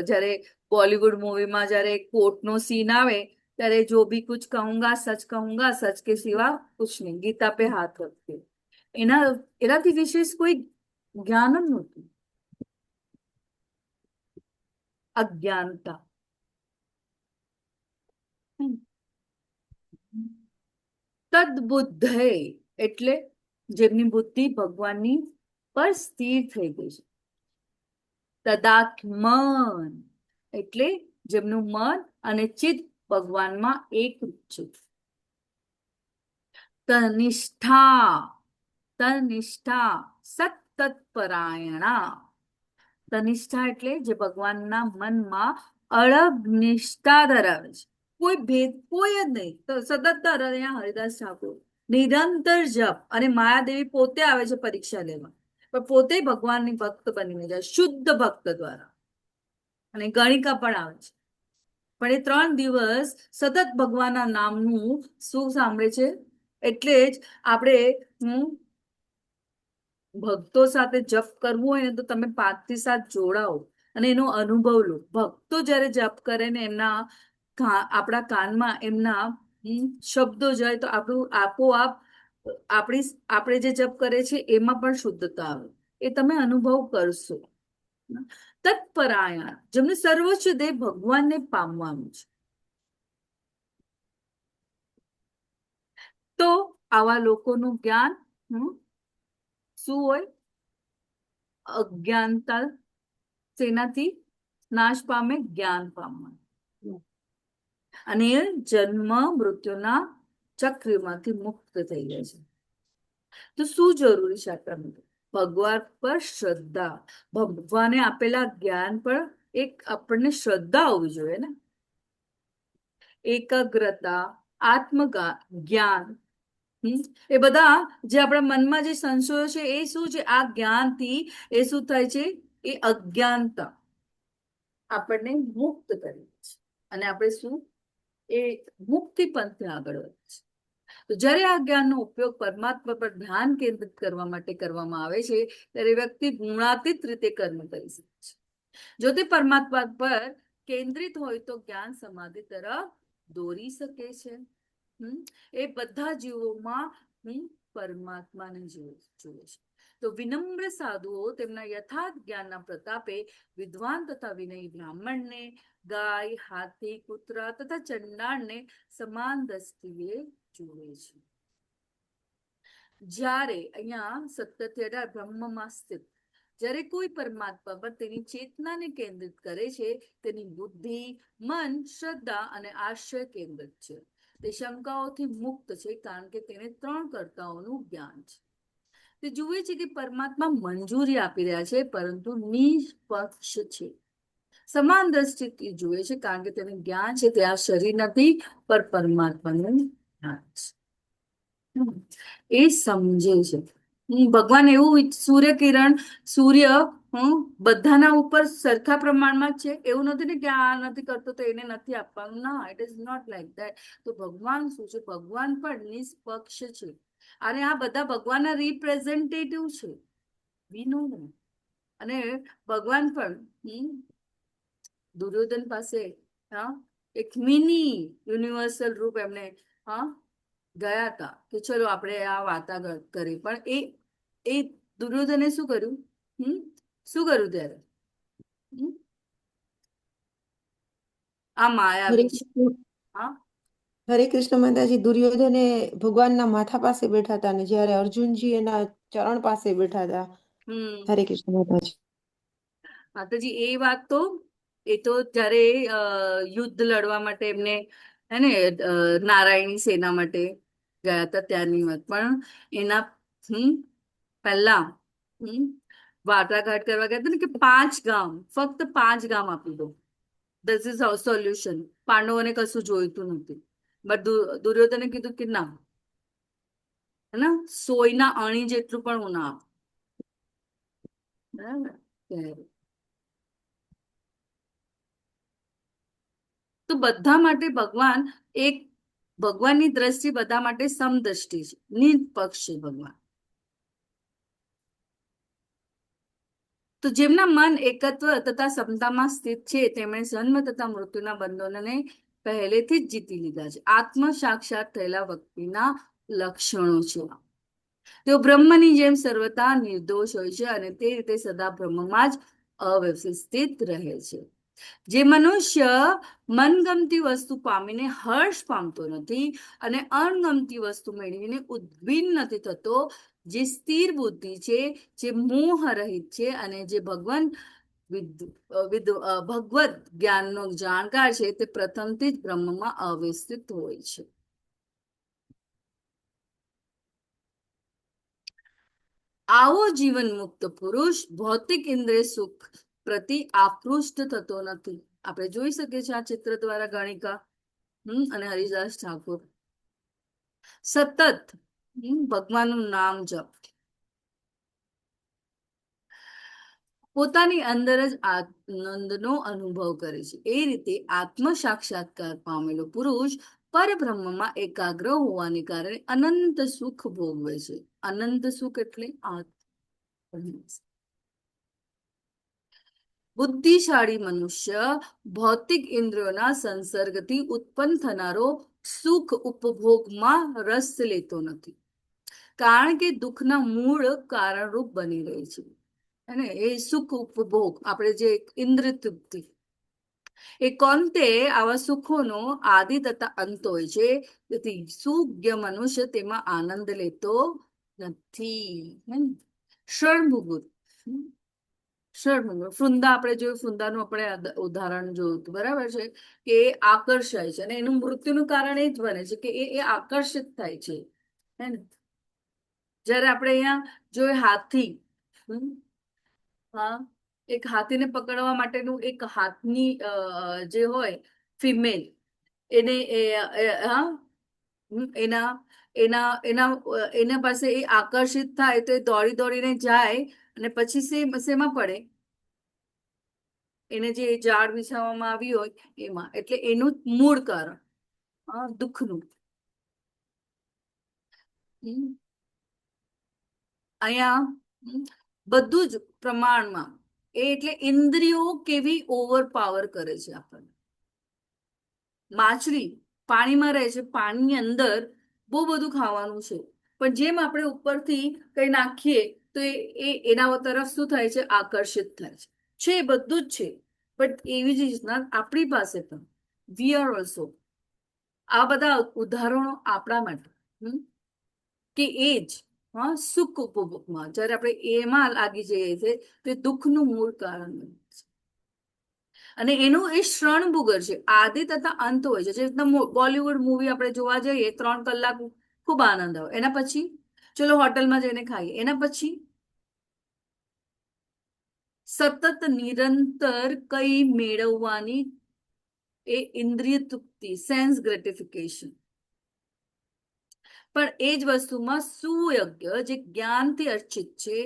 જ્યારે બોલિવૂડ મૂવીમાં જ્યારે કોર્ટનો સીન આવે ત્યારે જો ભી કુછ કહુંગા સચ કે સિવા કુછ નહીં, ગીતા પે હાથ રખતે. એનાથી વિશેષ કોઈ જ્ઞાન જ નહોતું. અજ્ઞાનતા. તદબુદ્ધય એટલે જેમની બુદ્ધિ ભગવાનની પર સ્થિર થઈ ગઈ છે. તદાત્મન એટલે જેમનું મન અને ચિત્ત ભગવાનમાં એકરૂપ છે. તનિષ્ઠા સતતપરાયણા. તનિષ્ઠા એટલે જે ભગવાનના મનમાં અળગ નિષ્ઠા ધરાવે છે, કોઈ ભેદ કોઈ જ નહીં. તો સતત અહીંયા હરિદાસ ઠાકોર નિરંતર જપ, અને માયાદેવી પોતે આવે છે પરીક્ષા લેવા, પણ પોતે ભગવાનની ભક્ત બનીને જાય શુદ્ધ ભક્ત દ્વારા, અને ગણિકા પણ આવે છે. પણ એ 3 દિવસ સતત ભગવાનના નામનું શું સાંભળે છે. એટલે જ આપણે ભક્તો સાથે જપ કરવું હોય ને તો તમે 5 થી 7 જોડાઓ અને એનો અનુભવ લો. ભક્તો જ્યારે જપ કરે ને એમના આપણા કાનમાં એમના શબ્દો જાય તો આપણું આપોઆપ આપણે જે જપ કરે છે એમાં પણ શુદ્ધતા આવે. એ તમે અનુભવ કરશો. તત્પરાયણ જેમને સર્વોચ્ચ ધ્યેય ભગવાનને પામવાનું છે. તો આવા લોકોનું જ્ઞાન શું હોય? અજ્ઞાનતા તેનાથી નાશ પામે, જ્ઞાન પામવાનું, અને જન્મ મૃત્યુના ચક્રમાંથી મુક્ત થઈ જાય છે. તો શું જરૂરી છે આપણા? ભગવાન પર શ્રદ્ધા. ભગવાને આપેલા જ્ઞાન પર એક આપણને શ્રદ્ધા હોવી જોઈએ ને. એકાગ્રતા, જ્ઞાન, એ બધા જે આપણા મનમાં જે સંશયો છે એ શું છે? આ જ્ઞાનથી એ શું થાય છે? એ અજ્ઞાનતા આપણને મુક્ત કરે છે, અને આપણે શું એ મુક્તિ પંથે આગળ વધે છે. તો જ્યારે આ જ્ઞાનનો ઉપયોગ પરમાત્મા પર ધ્યાન કેન્દ્રિત કરવા માટે કરવામાં આવે છે ત્યારે વ્યક્તિ ગુણાતીત રીતે કર્મ કરી શકે છે. જો તે પરમાત્મા પર કેન્દ્રિત હોય તો જ્ઞાન સમાધિ તરફ દોરી શકે છે. એ બધા જીવોમાં પરમાત્માને જુએ છે. તો વિનમ્ર સાધુઓ તેમના યથાર્થ જ્ઞાનના પ્રતાપે વિદ્વાન તથા વિનયી બ્રાહ્મણને, ગાય, હાથી, કૂતરા તથા ચંડાળને સમાન દ્રષ્ટિએ જુએ છે. જ્યારે અહીંયા 17-18 બ્રહ્મમાં સ્થિત જ્યારે કોઈ પરમાત્મા પર તેની ચેતનાને કેન્દ્રિત કરે છે, તેની બુદ્ધિ, મન, શ્રદ્ધા અને આશ્રય કેન્દ્રિત છે. તે શંકાઓથી મુક્ત છે કારણ કે તેને 3 કર્તાઓનું જ્ઞાન છે. તે જુએ છે કે પરમાત્મા મંજૂરી આપી રહ્યા છે પરંતુ નિષ્પક્ષ છે. સમાન દ્રષ્ટિથી જુએ છે કારણ કે તેને જ્ઞાન છે તે આ શરીર નથી પર પરમાત્માનું જ્ઞાન છે. એ સમજે છે. ભગવાન એવું સૂર્યકિરણ સૂર્ય બધાના ઉપર સરખા પ્રમાણમાં છે એવું નથી ને કે આ નથી કરતો તો એને નથી આપવાનું. ના, it is not like that. તો ભગવાન શું છે? ભગવાન પણ નિષ્પક્ષ છે, અને આ બધા ભગવાનના રિપ્રેઝેન્ટેટિવ છે. વી નો અને ભગવાન પણ દુર્યોધન પાસે હા એક મિની યુનિવર્સલ રૂપ એમને હા ગયા હતા કે ચલો આપણે આ વાર્તાગત કરી, પણ એ દુર્યોધને શું કર્યું? શું કર્યું ત્યારે? આ માયા હરે વિશે કૃષ્ણ હા હરે કૃષ્ણ માતાજી. દુર્યોધને ભગવાનના માથા પાસે બેઠા હતા અને જ્યારે અર્જુનજી એના ચરણ પાસે બેઠા હતા. હમ હરે કૃષ્ણ માતાજી. માતાજી એ વાત તો એ તો જ્યારે યુદ્ધ લડવા માટે એમને હે ને નારાયણી સેના માટે ગયા હતા ત્યારની વાત, પણ એના પહેલા વાટાઘાટ કરવા ગયા હતા ને કે 5 ગામ, ફક્ત 5 ગામ આપી દો, ધીસ ઇઝ સોલ્યુશન. પાંડવોને કશું જોઈતું નથી, બટ દુર્યોધને કીધું કે ના, હે ને સોયના અણી જેટલું પણ હું ના આપું. બરાબર. તો બધા માટે ભગવાન એક, ભગવાનની દ્રષ્ટિ બધા માટે સમદ્રષ્ટિ છે, નિષ્પક્ષ છે ભગવાન. તો જેમના મન એકત્વ તથા સમતામાં સ્થિત છે તેમણે જન્મ તથા મૃત્યુના બંધનોને પહેલેથી જ જીતી લીધા છે. આત્મ સાક્ષાત થયેલા વ્યક્તિના લક્ષણો છે. તેઓ બ્રહ્મની જેમ સર્વતા નિર્દોષ હોય છે અને તે રીતે સદા બ્રહ્મમાં જ અવ્યવસ્થિત રહે છે. જે મનુષ્ય મનગમતી વસ્તુ પામીને હર્ષ પામતો નથી અને અણગમતી વસ્તુ મેળવીને ઉદ્વિગ્ન નથી થતો, જે સ્થિર બુદ્ધિ છે, જે મોહ રહિત છે અને જે ભગવત જ્ઞાનનો જાણકાર છે, તે પ્રથમથી જ બ્રહ્મમાં અવ્યવસ્થિત હોય છે. આવો જીવન મુક્ત પુરુષ ભૌતિક ઇન્દ્રિય સુખ પ્રતિ આકૃષ્ટ થતો નથી. આપણે જોઈ શકીએ છીએ આ ચિત્ર દ્વારા ગણિકા અને હરિદાસ ઠાકોર સતત ભગવાનનું નામ જપ, પોતાની અંદર જ આનંદનો અનુભવ કરે છે. એ રીતે આત્મ સાક્ષાત્કાર પામેલો પુરુષ પરબ્રહ્મમાં એકાગ્ર હોવાને કારણે અનંત સુખ ભોગવે છે. અનંત સુખ એટલે બુદ્ધિશાળી મનુષ્ય ભૌતિક ઇન્દ્રિયોના સંસર્ગથી ઉત્પન્ન થનારો સુખ ઉપભોગમાં રસ લેતો નથી, કારણ કે દુઃખના મૂળ કારણરૂપ બની રહે છે. અને એ સુખ ઉપભોગ આપણે જે ઇન્દ્રિય તૃપ્તિ, એ કોંતે આવા સુખોનો આદિ તથા અંત હોય છે. તેથી સુજ્ઞ મનુષ્ય તેમાં આનંદ લેતો નથી. ષણભુગુર વૃંદા આપણે જોયું, વૃંદાનું આપણે ઉદાહરણ જોયું હતું, બરાબર છે, કે એ આકર્ષાય છે અને એનું મૃત્યુનું કારણ એ જ બને છે કે એ આકર્ષિત થાય છે. હે ને જયારે આપણે અહીંયા જોઈએ હાથી, હા, એક હાથીને પકડવા માટેનું એક હાથની જે હોય ફિમેલ, એને હા એના એના એના એના પાસે એ આકર્ષિત થાય તો એ દોડી દોડીને જાય અને પછી શેમાં પડે? એને જે ઝાડ વિછાવવામાં આવી હોય એમાં. એટલે એનું મૂળ કારણ દુઃખનું. અહીંયા બધું જ પ્રમાણમાં, એ એટલે ઇન્દ્રિયો કેવી ઓવર પાવર કરે છે આપણને. માછલી પાણીમાં રહે છે, પાણીની અંદર બહુ બધું ખાવાનું છે, પણ જેમ આપણે ઉપરથી કઈ નાખીએ તો એ એના તરફ શું થાય છે? આકર્ષિત થાય છે. બધું જ છે, બટ એવી જ રીતના આપણી પાસે પણ વી આર ઓલ્સો, આ બધા ઉદાહરણો આપણા માટે કે એ જ સુખ ઉપભોગમાં જયારે આપણે એમાં લાગી જઈએ છીએ તો દુઃખનું મૂળ કારણ બને છે. અને એનું એ ક્ષણભુગર છે, આદિ તથા અંત હોય છે. જે રીતના બોલિવૂડ મૂવી આપણે જોવા જઈએ 3 કલાક ખૂબ આનંદ આવે, એના પછી ચલો હોટલમાં જઈને ખાઈએ, એના પછી સતત નિરંતર કઈ મેળવવાની એ ઇન્દ્રિય તૃપ્તિ, સેન્સ ગ્રેટિફિકેશન. પણ એ જ વસ્તુમાં સુયજ્ઞ જે જ્ઞાનથી અર્ચિત છે,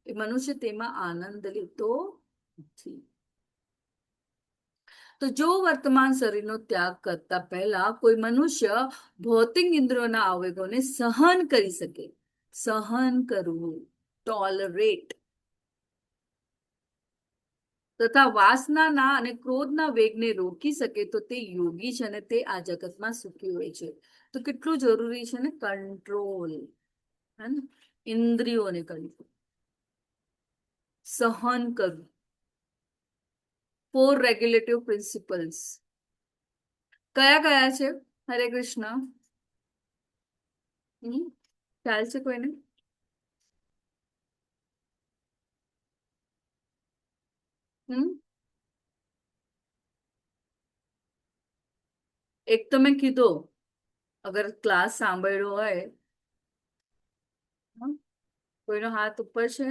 એ મનુષ્ય તેમાં આનંદ લેતો નથી. તો જો વર્તમાન શરીરનો ત્યાગ કરતા પહેલા કોઈ મનુષ્ય ભૌતિક ઇન્દ્રિયોના આવેગોને સહન કરી શકે, સહન કરવું, ટોલરેટ, તથા વાસનાના અને ક્રોધના વેગને રોકી શકે તો તે યોગી છે અને તે આ જગતમાં સુખી હોય છે. તો કેટલું જરૂરી છે ને કંટ્રોલ, હે ને, ઇન્દ્રિયોને કંટ્રોલ, સહન કરવું, 4 રેગ્યુલેટિવ પ્રિન્સિપલ્સ કયા કયા છે? હરે કૃષ્ણ. ખ્યાલ છે કોઈને? એક તો મેં કીધો, અગર ક્લાસ સાંભળ્યો હોય, કોઈનો હાથ ઉપર છે?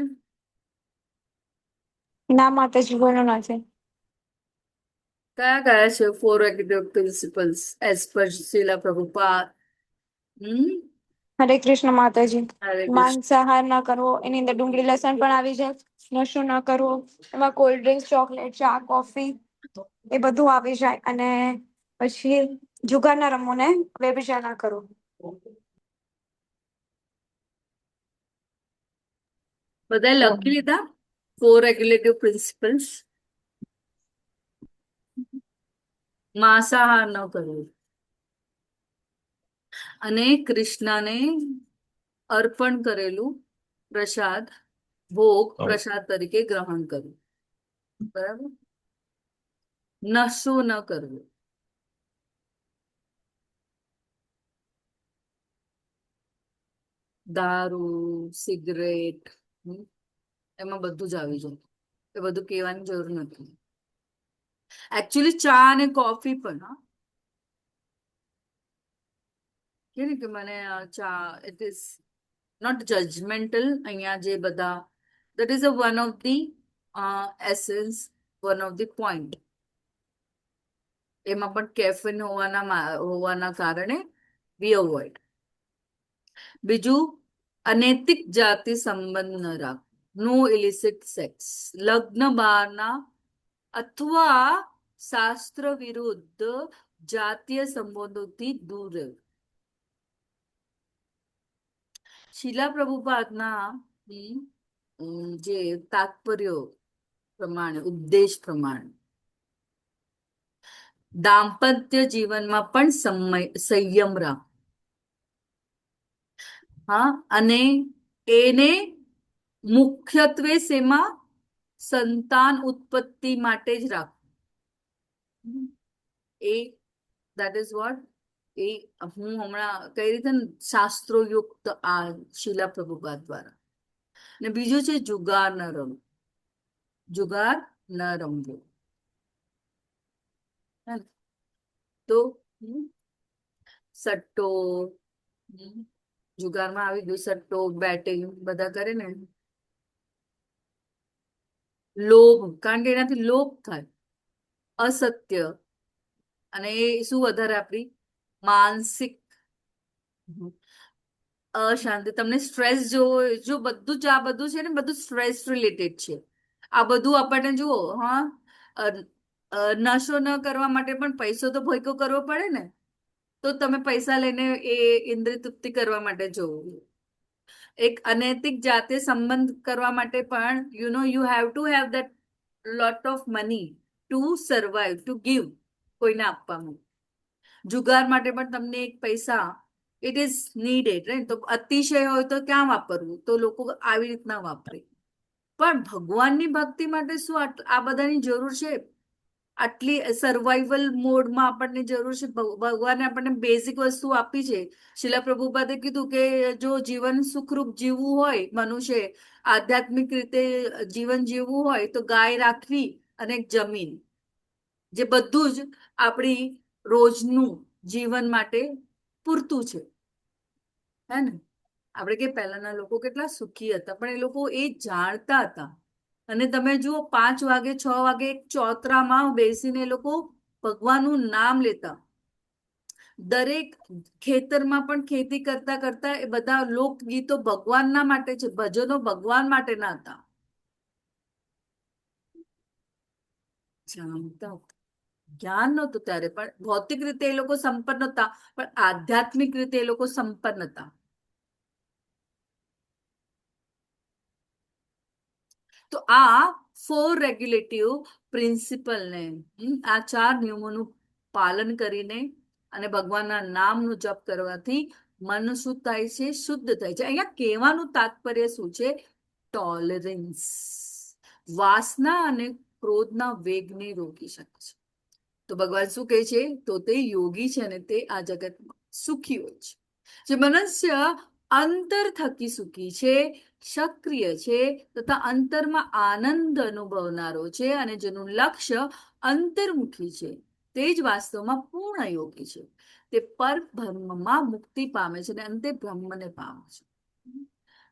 ના માતાજી, બોલો નથી. કયા કયા છે 4 રેગ્યુલેટિવ પ્રિન્સિપલ્સ એઝ પર શીલા પ્રભુપાદ? હરે કૃષ્ણ માતાજી. હરે કૃષ્ણ. માંસાહાર ન કરવો, એની અંદર ડુંગળી લસણ પણ આવી જાય. નશો ન કરવો, એમાં કોલ્ડ ડ્રિંક્સ, ચોકલેટ, ચા, કોફી એ બધું આવી જાય. અને પછી જુગાર ના રમવો ને વ્યભિચાર ના કરવો. બધાએ લખી લીધા 4 રેગ્યુલેટિવ પ્રિન્સિપલ્સ? માંસાહાર ન કરવો અને કૃષ્ણને અર્પણ કરેલું પ્રસાદ, ભોગ પ્રસાદ તરીકે ગ્રહણ કરવું, બરાબર. નશો ન કરવો, દારૂ, સિગરેટ, એમાં બધું જ આવી જાય. એ બધું કહેવાની જરૂર નથી. એકચ્યુઅલી ચા અને કોફી પણ, હા, કે ને કે મને ચા, ઇટ ઇઝ નોટ જજમેન્ટલ. અહીંયા જે બધા, that is a one of the essence, one of the point. એમાં પણ કેફીન હોવાના કારણે we avoid. બીજું, અનૈતિક જાતિ સંબંધ ન રાખ, નો ઇલિસિટ સેક્સ, લગ્ન બહારના અથવા શાસ્ત્ર વિરુદ્ધ જાતીય સંબંધોથી દૂર રહેવું. શીલા પ્રભુપાદના જે તાત્પર્યો પ્રમાણે, ઉપદેશ પ્રમાણે દાંપત્ય જીવનમાં પણ સંયમ રાખ, હા, અને એને મુખ્યત્વે શેમાં? સંતાન ઉત્પત્તિ માટે જ રાખ. એ that is what એ હું હમણાં કઈ રીતે શાસ્ત્રોયુક્ત આ શીલા પ્રભુપાદ દ્વારા. ને બીજું છે જુગાર ન રમવો, જુગાર ન રમવો. તો સટ્ટો, જુગારમાં આવી ગયું સટ્ટો, બેટિંગ બધા કરે ને. લોભ, કારણ કે એનાથી લોભ થાય, અસત્ય, અને એ શું વધારે આપણી માનસિક અશાંતિ, તમને સ્ટ્રેસ જો બધું જ આ બધું છે ને, બધું સ્ટ્રેસ રિલેટેડ છે. આ બધું આપણને જુઓ, હા, નશો ન કરવા માટે પણ પૈસો તો ભેગો કરવો પડે ને. તો તમે પૈસા લઈને એ ઇન્દ્રિય તૃપ્તિ કરવા માટે જોવું. એક અનૈતિક જાતે સંબંધ કરવા માટે પણ you have to have that lot of money to survive, to give, કોઈને આપવાનું. જુગાર માટે પણ તમને એક પૈસા, ઇટ ઇઝ નીડેડ, રાઈટ? તો અતિશય હોય તો ક્યાં વાપરવું? તો લોકો આવી રીતના વાપરે. પણ ભગવાનની ભક્તિ માટે શું આ બધાની જરૂર છે? આટલી સર્વાઈવલ મોડમાં આપણને જરૂર છે. ભગવાને આપણને બેઝિક વસ્તુ આપી છે. શીલા પ્રભુપાદે કીધું કે જો જીવન સુખરૂપ જીવવું હોય, મનુષ્ય આધ્યાત્મિક રીતે જીવન જીવવું હોય તો ગાય રાખવી અને જમીન, જે બધું જ આપણી રોજનું જીવન માટે પૂરતું છે, હે ને? આપણે કે પહેલાના લોકો કેટલા સુખી હતા, પણ એ લોકો એ જાણતા હતા. અને તમે જુઓ 5 વાગે 6 વાગે એક ચોતરામાં બેસીને એ લોકો ભગવાનનું નામ લેતા. દરેક ખેતરમાં પણ ખેતી કરતા કરતા એ બધા લોકગીતો ભગવાનના માટે છે, ભજનો ભગવાન માટેના હતા. જાણતા, જ્ઞાન નહોતું ત્યારે, પણ ભૌતિક રીતે એ લોકો સંપન્ન હતા, પણ આધ્યાત્મિક રીતે એ લોકો સંપન્ન હતા. તો આ 4 રેગ્યુલેટિવ પ્રિન્સિપલને, આ 4 નિયમોનું પાલન કરીને અને ભગવાનના નામનું જપ કરવાથી મન શું થાય છે? શુદ્ધ થાય છે. અહીંયા કહેવાનું તાત્પર્ય શું છે? ટોલરન્સ. વાસના અને ક્રોધના વેગને રોકી શકે છે. તો ભગવાન શું કહે છે? તો તે યોગી છે અને તે આ જગતમાં સુખી હોય છે. જે મનુષ્ય અંતર થકી સુખી છે, સક્રિય છે તથા અંતરમાં આનંદ અનુભવનારો છે અને જેનું લક્ષ્ય અંતર્મુખી છે, તે જ વાસ્તવમાં પૂર્ણ યોગી છે. તે પરબ્રહ્મમાં મુક્તિ પામે છે અને અંતે બ્રહ્મને પામે છે.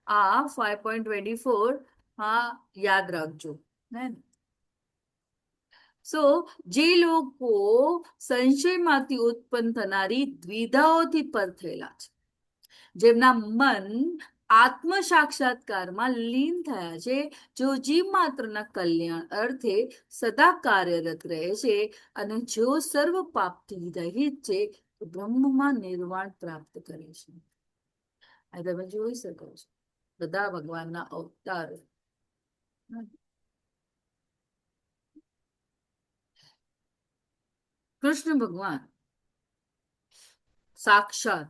આ 5.24 હા યાદ રાખજો. હે ને? સો જે લોકો સંશયમાંથી ઉત્પન્ન થનારી દ્વિધાઓથી પર થયેલા છે, જેમના મન આત્મ સાક્ષાત્કારમાં લીન થયા છે, જો જીવ માત્રના કલ્યાણ અર્થે સદા કાર્યરત રહે છે અને જો સર્વ પાપથી રહિત છે, તો બ્રહ્મમાં નિર્વાણ પ્રાપ્ત કરે છે. આ તમે જોઈ શકો છો બધા ભગવાનના અવતાર. કૃષ્ણ ભગવાન સાક્ષાત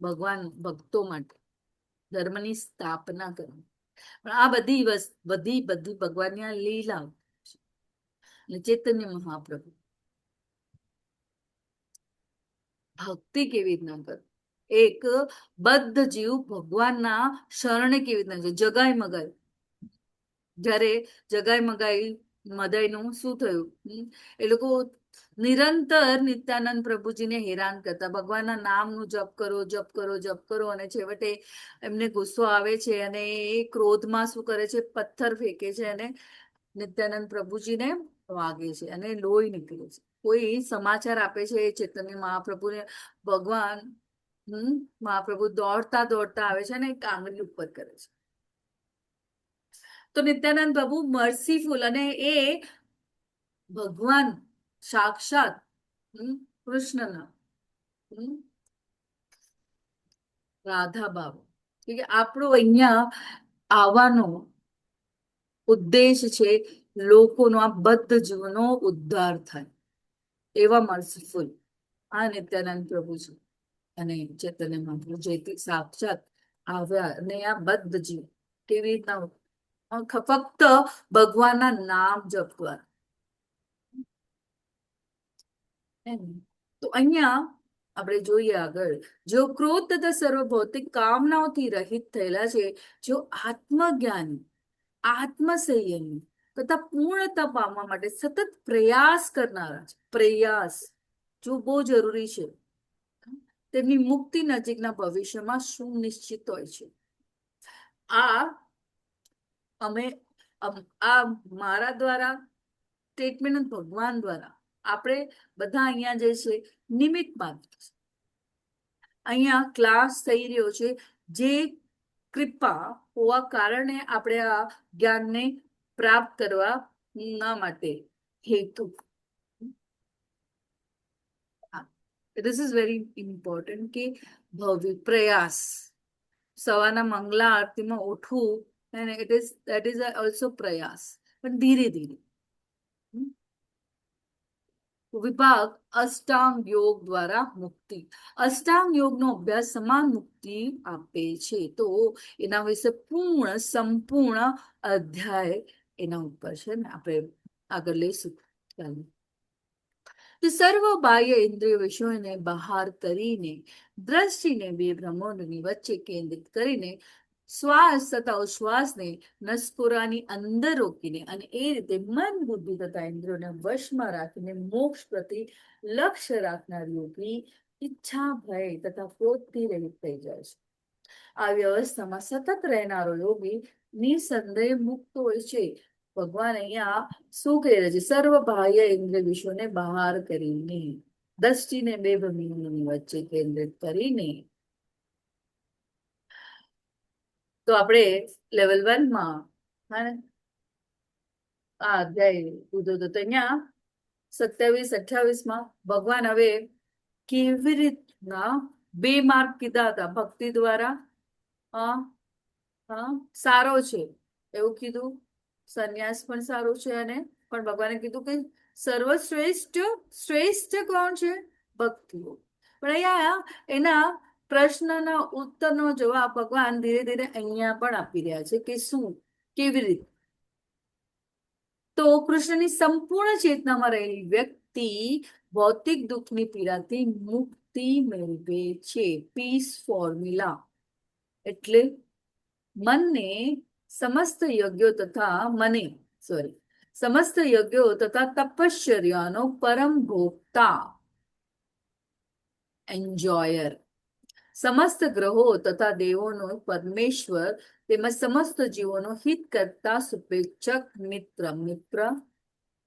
ભગવાન ભક્તો માટે ધર્મની સ્થાપના કરી. પણ આ બધી ભગવાનની આ લીલાઓ છે. અને ચૈતન્ય મહાપ્રભુ ભક્તિ કેવી રીતના કરે, એક બદ્ધ જીવ ભગવાનના શરણે કેવી રીતના છે. જગાઈ મગાઈ, જ્યારે જગાઈ મગાઈ મદાઈનું શું થયું? એ લોકો નિરંતર નિત્યાનંદ પ્રભુજીને હેરાન કરતા, ભગવાનના નામનું જપ કરો જપ કરો જપ કરો, અને છેવટે એમને ગુસ્સો આવે છે અને એ ક્રોધમાં શું કરે છે? પથ્થર ફેંકે છે અને નિત્યાનંદ પ્રભુજીને વાગે છે અને લોહી નીકળે છે. કોઈ સમાચાર આપે છે ચૈતન્ય મહાપ્રભુને, ભગવાન મહાપ્રભુ દોડતા દોડતા આવે છે અને એક આંગળી ઉપર કરે છે. તો નિત્યાનંદ પ્રભુ મર્સીફુલ, અને એ ભગવાન સાક્ષાત કૃષ્ણના રાધા બાબુ. કે આપણો અહીંયા આવવાનો ઉદ્દેશ છે લોકોનો, આ બદ્ધ જીવનો ઉદ્ધાર થાય, એવા મર્સીફુલ આ નિત્યાનંદ પ્રભુ છે. અને ચૈતન્ય મહાપ્રભુ જેથી સાક્ષાત આવ્યા અને આ બદ્ધ જીવ કેવી રીતના ફક્ત ભગવાનના નામ જપવા. તો અહીંયા આપણે જોઈએ આગળ, જો ક્રોધ તથા સર્વ ભૌતિક કામનાઓથી રહિત થયેલા છે, જો આત્મજ્ઞાની આત્મસંયમી તથા પૂર્ણતા પામવા માટે સતત પ્રયાસ કરનારા છે. પ્રયાસ જો બહુ જરૂરી છે. તેમની મુક્તિ નજીકના ભવિષ્યમાં સુનિશ્ચિત હોય છે. આ મારા દ્વારા સ્ટેટમેન્ટ ભગવાન દ્વારા આપણે બધા અહીંયા જે છે નિમિત્ત માત્ર છે. અહીંયા ક્લાસ થઈ રહ્યો છે, જે કૃપા હોવા કારણે આપણે આ જ્ઞાનને પ્રાપ્ત કરવા ના માટે હેતુ. ધીસ ઇઝ વેરી ઇમ્પોર્ટન્ટ કે પ્રયાસ, સવારના મંગલા આરતીમાં ઉઠવું, that is also પ્રયાસ, પણ ધીરે ધીરે. વિભાગ અષ્ટાંગ યોગ દ્વારા મુક્તિ. અષ્ટાંગ યોગનો અભ્યાસ સમાન મુક્તિ આપે છે. તો એના વિશે સંપૂર્ણ અધ્યાય એના ઉપર છે ને, આપણે આગળ લઈશું. તો સર્વ બાહ્ય ઇન્દ્રિય વિષયોને બહાર કરીને દ્રષ્ટિને બે બ્રહ્માંડની વચ્ચે કેન્દ્રિત કરીને શ્વાસ તથા ઉશ્વાસને નસકોરાની અંદર રોકીને અને એ રીતે મન બુદ્ધિ તથા ઇન્દ્રિયોને વશમાં રાખીને મોક્ષ પ્રતિ લક્ષ્ય રાખનાર યોગી ઈચ્છા ભય તથા ક્રોધથી રહિત થઈ જાય છે. આ વ્યવસ્થામાં સતત રહેનારો યોગી નિસંદેહ મુક્ત હોય છે. ભગવાન અહીંયા શું કહી રહ્યા છે? સર્વ બાહ્ય ઇન્દ્રિય વિષયોને બહાર કરીને દ્રષ્ટિને બે બ્રહ્માંડની વચ્ચે કેન્દ્રિત કરીને. તો આપણે લેવલ 1 માં આ અધ્યાય લીધો હતો. તો અહીંયા 27-28 માં ભગવાન હવે કેવી રીતના 2 માર્ગ કીધા હતા ભક્તિ દ્વારા. સારો છે એવું કીધું, સંન્યાસ પણ સારું છે, અને પણ ભગવાને કીધું કે સર્વશ્રેષ્ઠ શ્રેષ્ઠ કોણ છે? ભક્તિ યોગ. પણ અહીંયા એના પ્રશ્નના ઉત્તરનો જવાબ ભગવાન ધીરે ધીરે અહીંયા પણ આપી રહ્યા છે કે શું, કેવી રીતે. તો કૃષ્ણની સંપૂર્ણ ચેતનામાં રહેલી વ્યક્તિ ભૌતિક દુઃખની પીડાથી મુક્તિ મેળવે છે. પીસ ફોર્મ્યુલા એટલે મનને સમસ્ત યજ્ઞો તથા તપશ્ચર્યાનો પરમ ભોગતા એન્જોયર, સમસ્ત ગ્રહો તથા દેવોનો પરમેશ્વર તેમજ સમસ્ત જીવોનો હિત કરતા શુભેચ્છક મિત્ર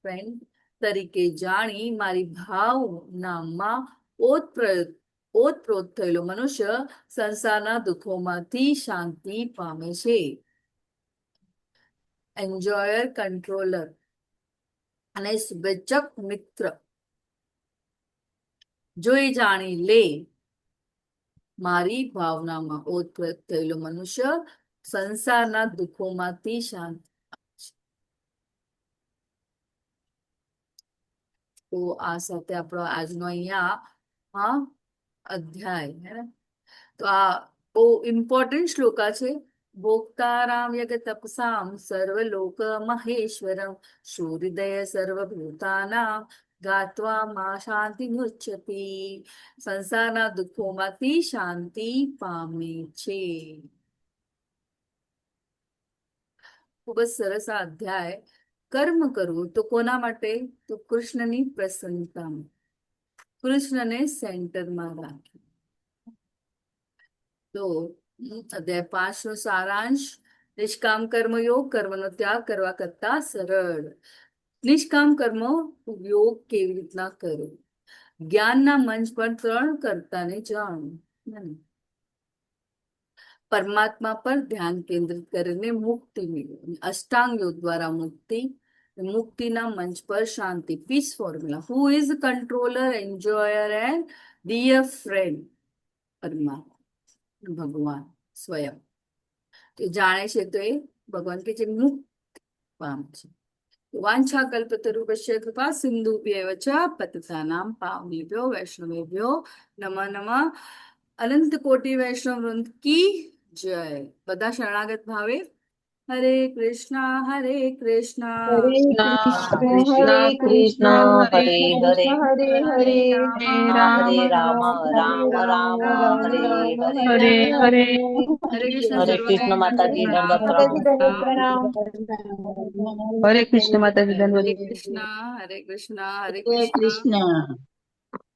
ફ્રેન્ડ તરીકે જાણી મારી ભાવનામાં ઓતપ્રોત થયેલો મનુષ્ય સંસારના દુઃખોમાંથી શાંતિ પામે છે. એન્જોયર, કંટ્રોલર અને શુભેચ્છક મિત્ર જોઈ જાણી લે મારી ભાવનામાં ઓતપ્રોત થયેલો મનુષ્ય સંસારના દુઃખોમાંથી શાંતિ. તો આ સાથે આપણો આજનો અહીંયા અધ્યાય હે ને, તો આ બહુ ઇમ્પોર્ટન્ટ શ્લોકા છે. ભોક્તારામ યગ તપસામ સર્વલોક મહેશ્વરમ સૂર્યોદય સર્વભૂતાનામ ગાત્વા મા શાંતિ મુચ્યતિ. સંસારના દુઃખોમાંથી શાંતિ પામે છે. ખૂબ જ સરસ આ અધ્યાય. કર્મ કરવું તો કોના માટે? તો કૃષ્ણની પ્રસન્નતા, કૃષ્ણને સેન્ટરમાં રાખી. તો અધ્યાય 5 નો સારાંશ: નિષ્કામ કર્મ યોગ, કર્મનો ત્યાગ કરવા કરતા સરળ. નિષ્કામ કર્મ યોગ કેવી રીતના કરો? જ્ઞાનના મંચ પર 3 કર્તાને જાણો. પરમાત્મા પર ધ્યાન કેન્દ્રિત કરીને મુક્તિ મેળવો. અષ્ટાંગ યોગ દ્વારા મુક્તિના મંચ પર શાંતિ. Peace formula. Who is controller, enjoyer and dear friend? પરમાત્મા, ભગવાન સ્વયં. તો જાણે છે તો એ ભગવાન કે જે મુક્તિ પામે છે. વાંછા કલ્પતરુભ્યશ્ચ કૃપા સિંધુભ્યૈવ ચ પતિતાનાં પાવનેભ્યો વૈષ્ણવેભ્યો નમઃ નમઃ. અનંત કોટી વૈષ્ણવ વૃંદ કી જય. બધા શરણાગત ભાવે હરે કૃષ્ણ હરે કૃષ્ણ હરે કૃષ્ણ હરે કૃષ્ણ હરે હરે હરે હરે હરે રામ રામ રામ હરે હરે હરે કૃષ્ણ હરે સર્વને. કૃષ્ણ માતાજી, દંડવત માતાજી દંડવત પ્રણામ. પ્રણામ. હરે કૃષ્ણ માતાજી, હરે ધન્યવાદ. કૃષ્ણ હરે કૃષ્ણ હરે હરે કૃષ્ણ. કૃષ્ણ.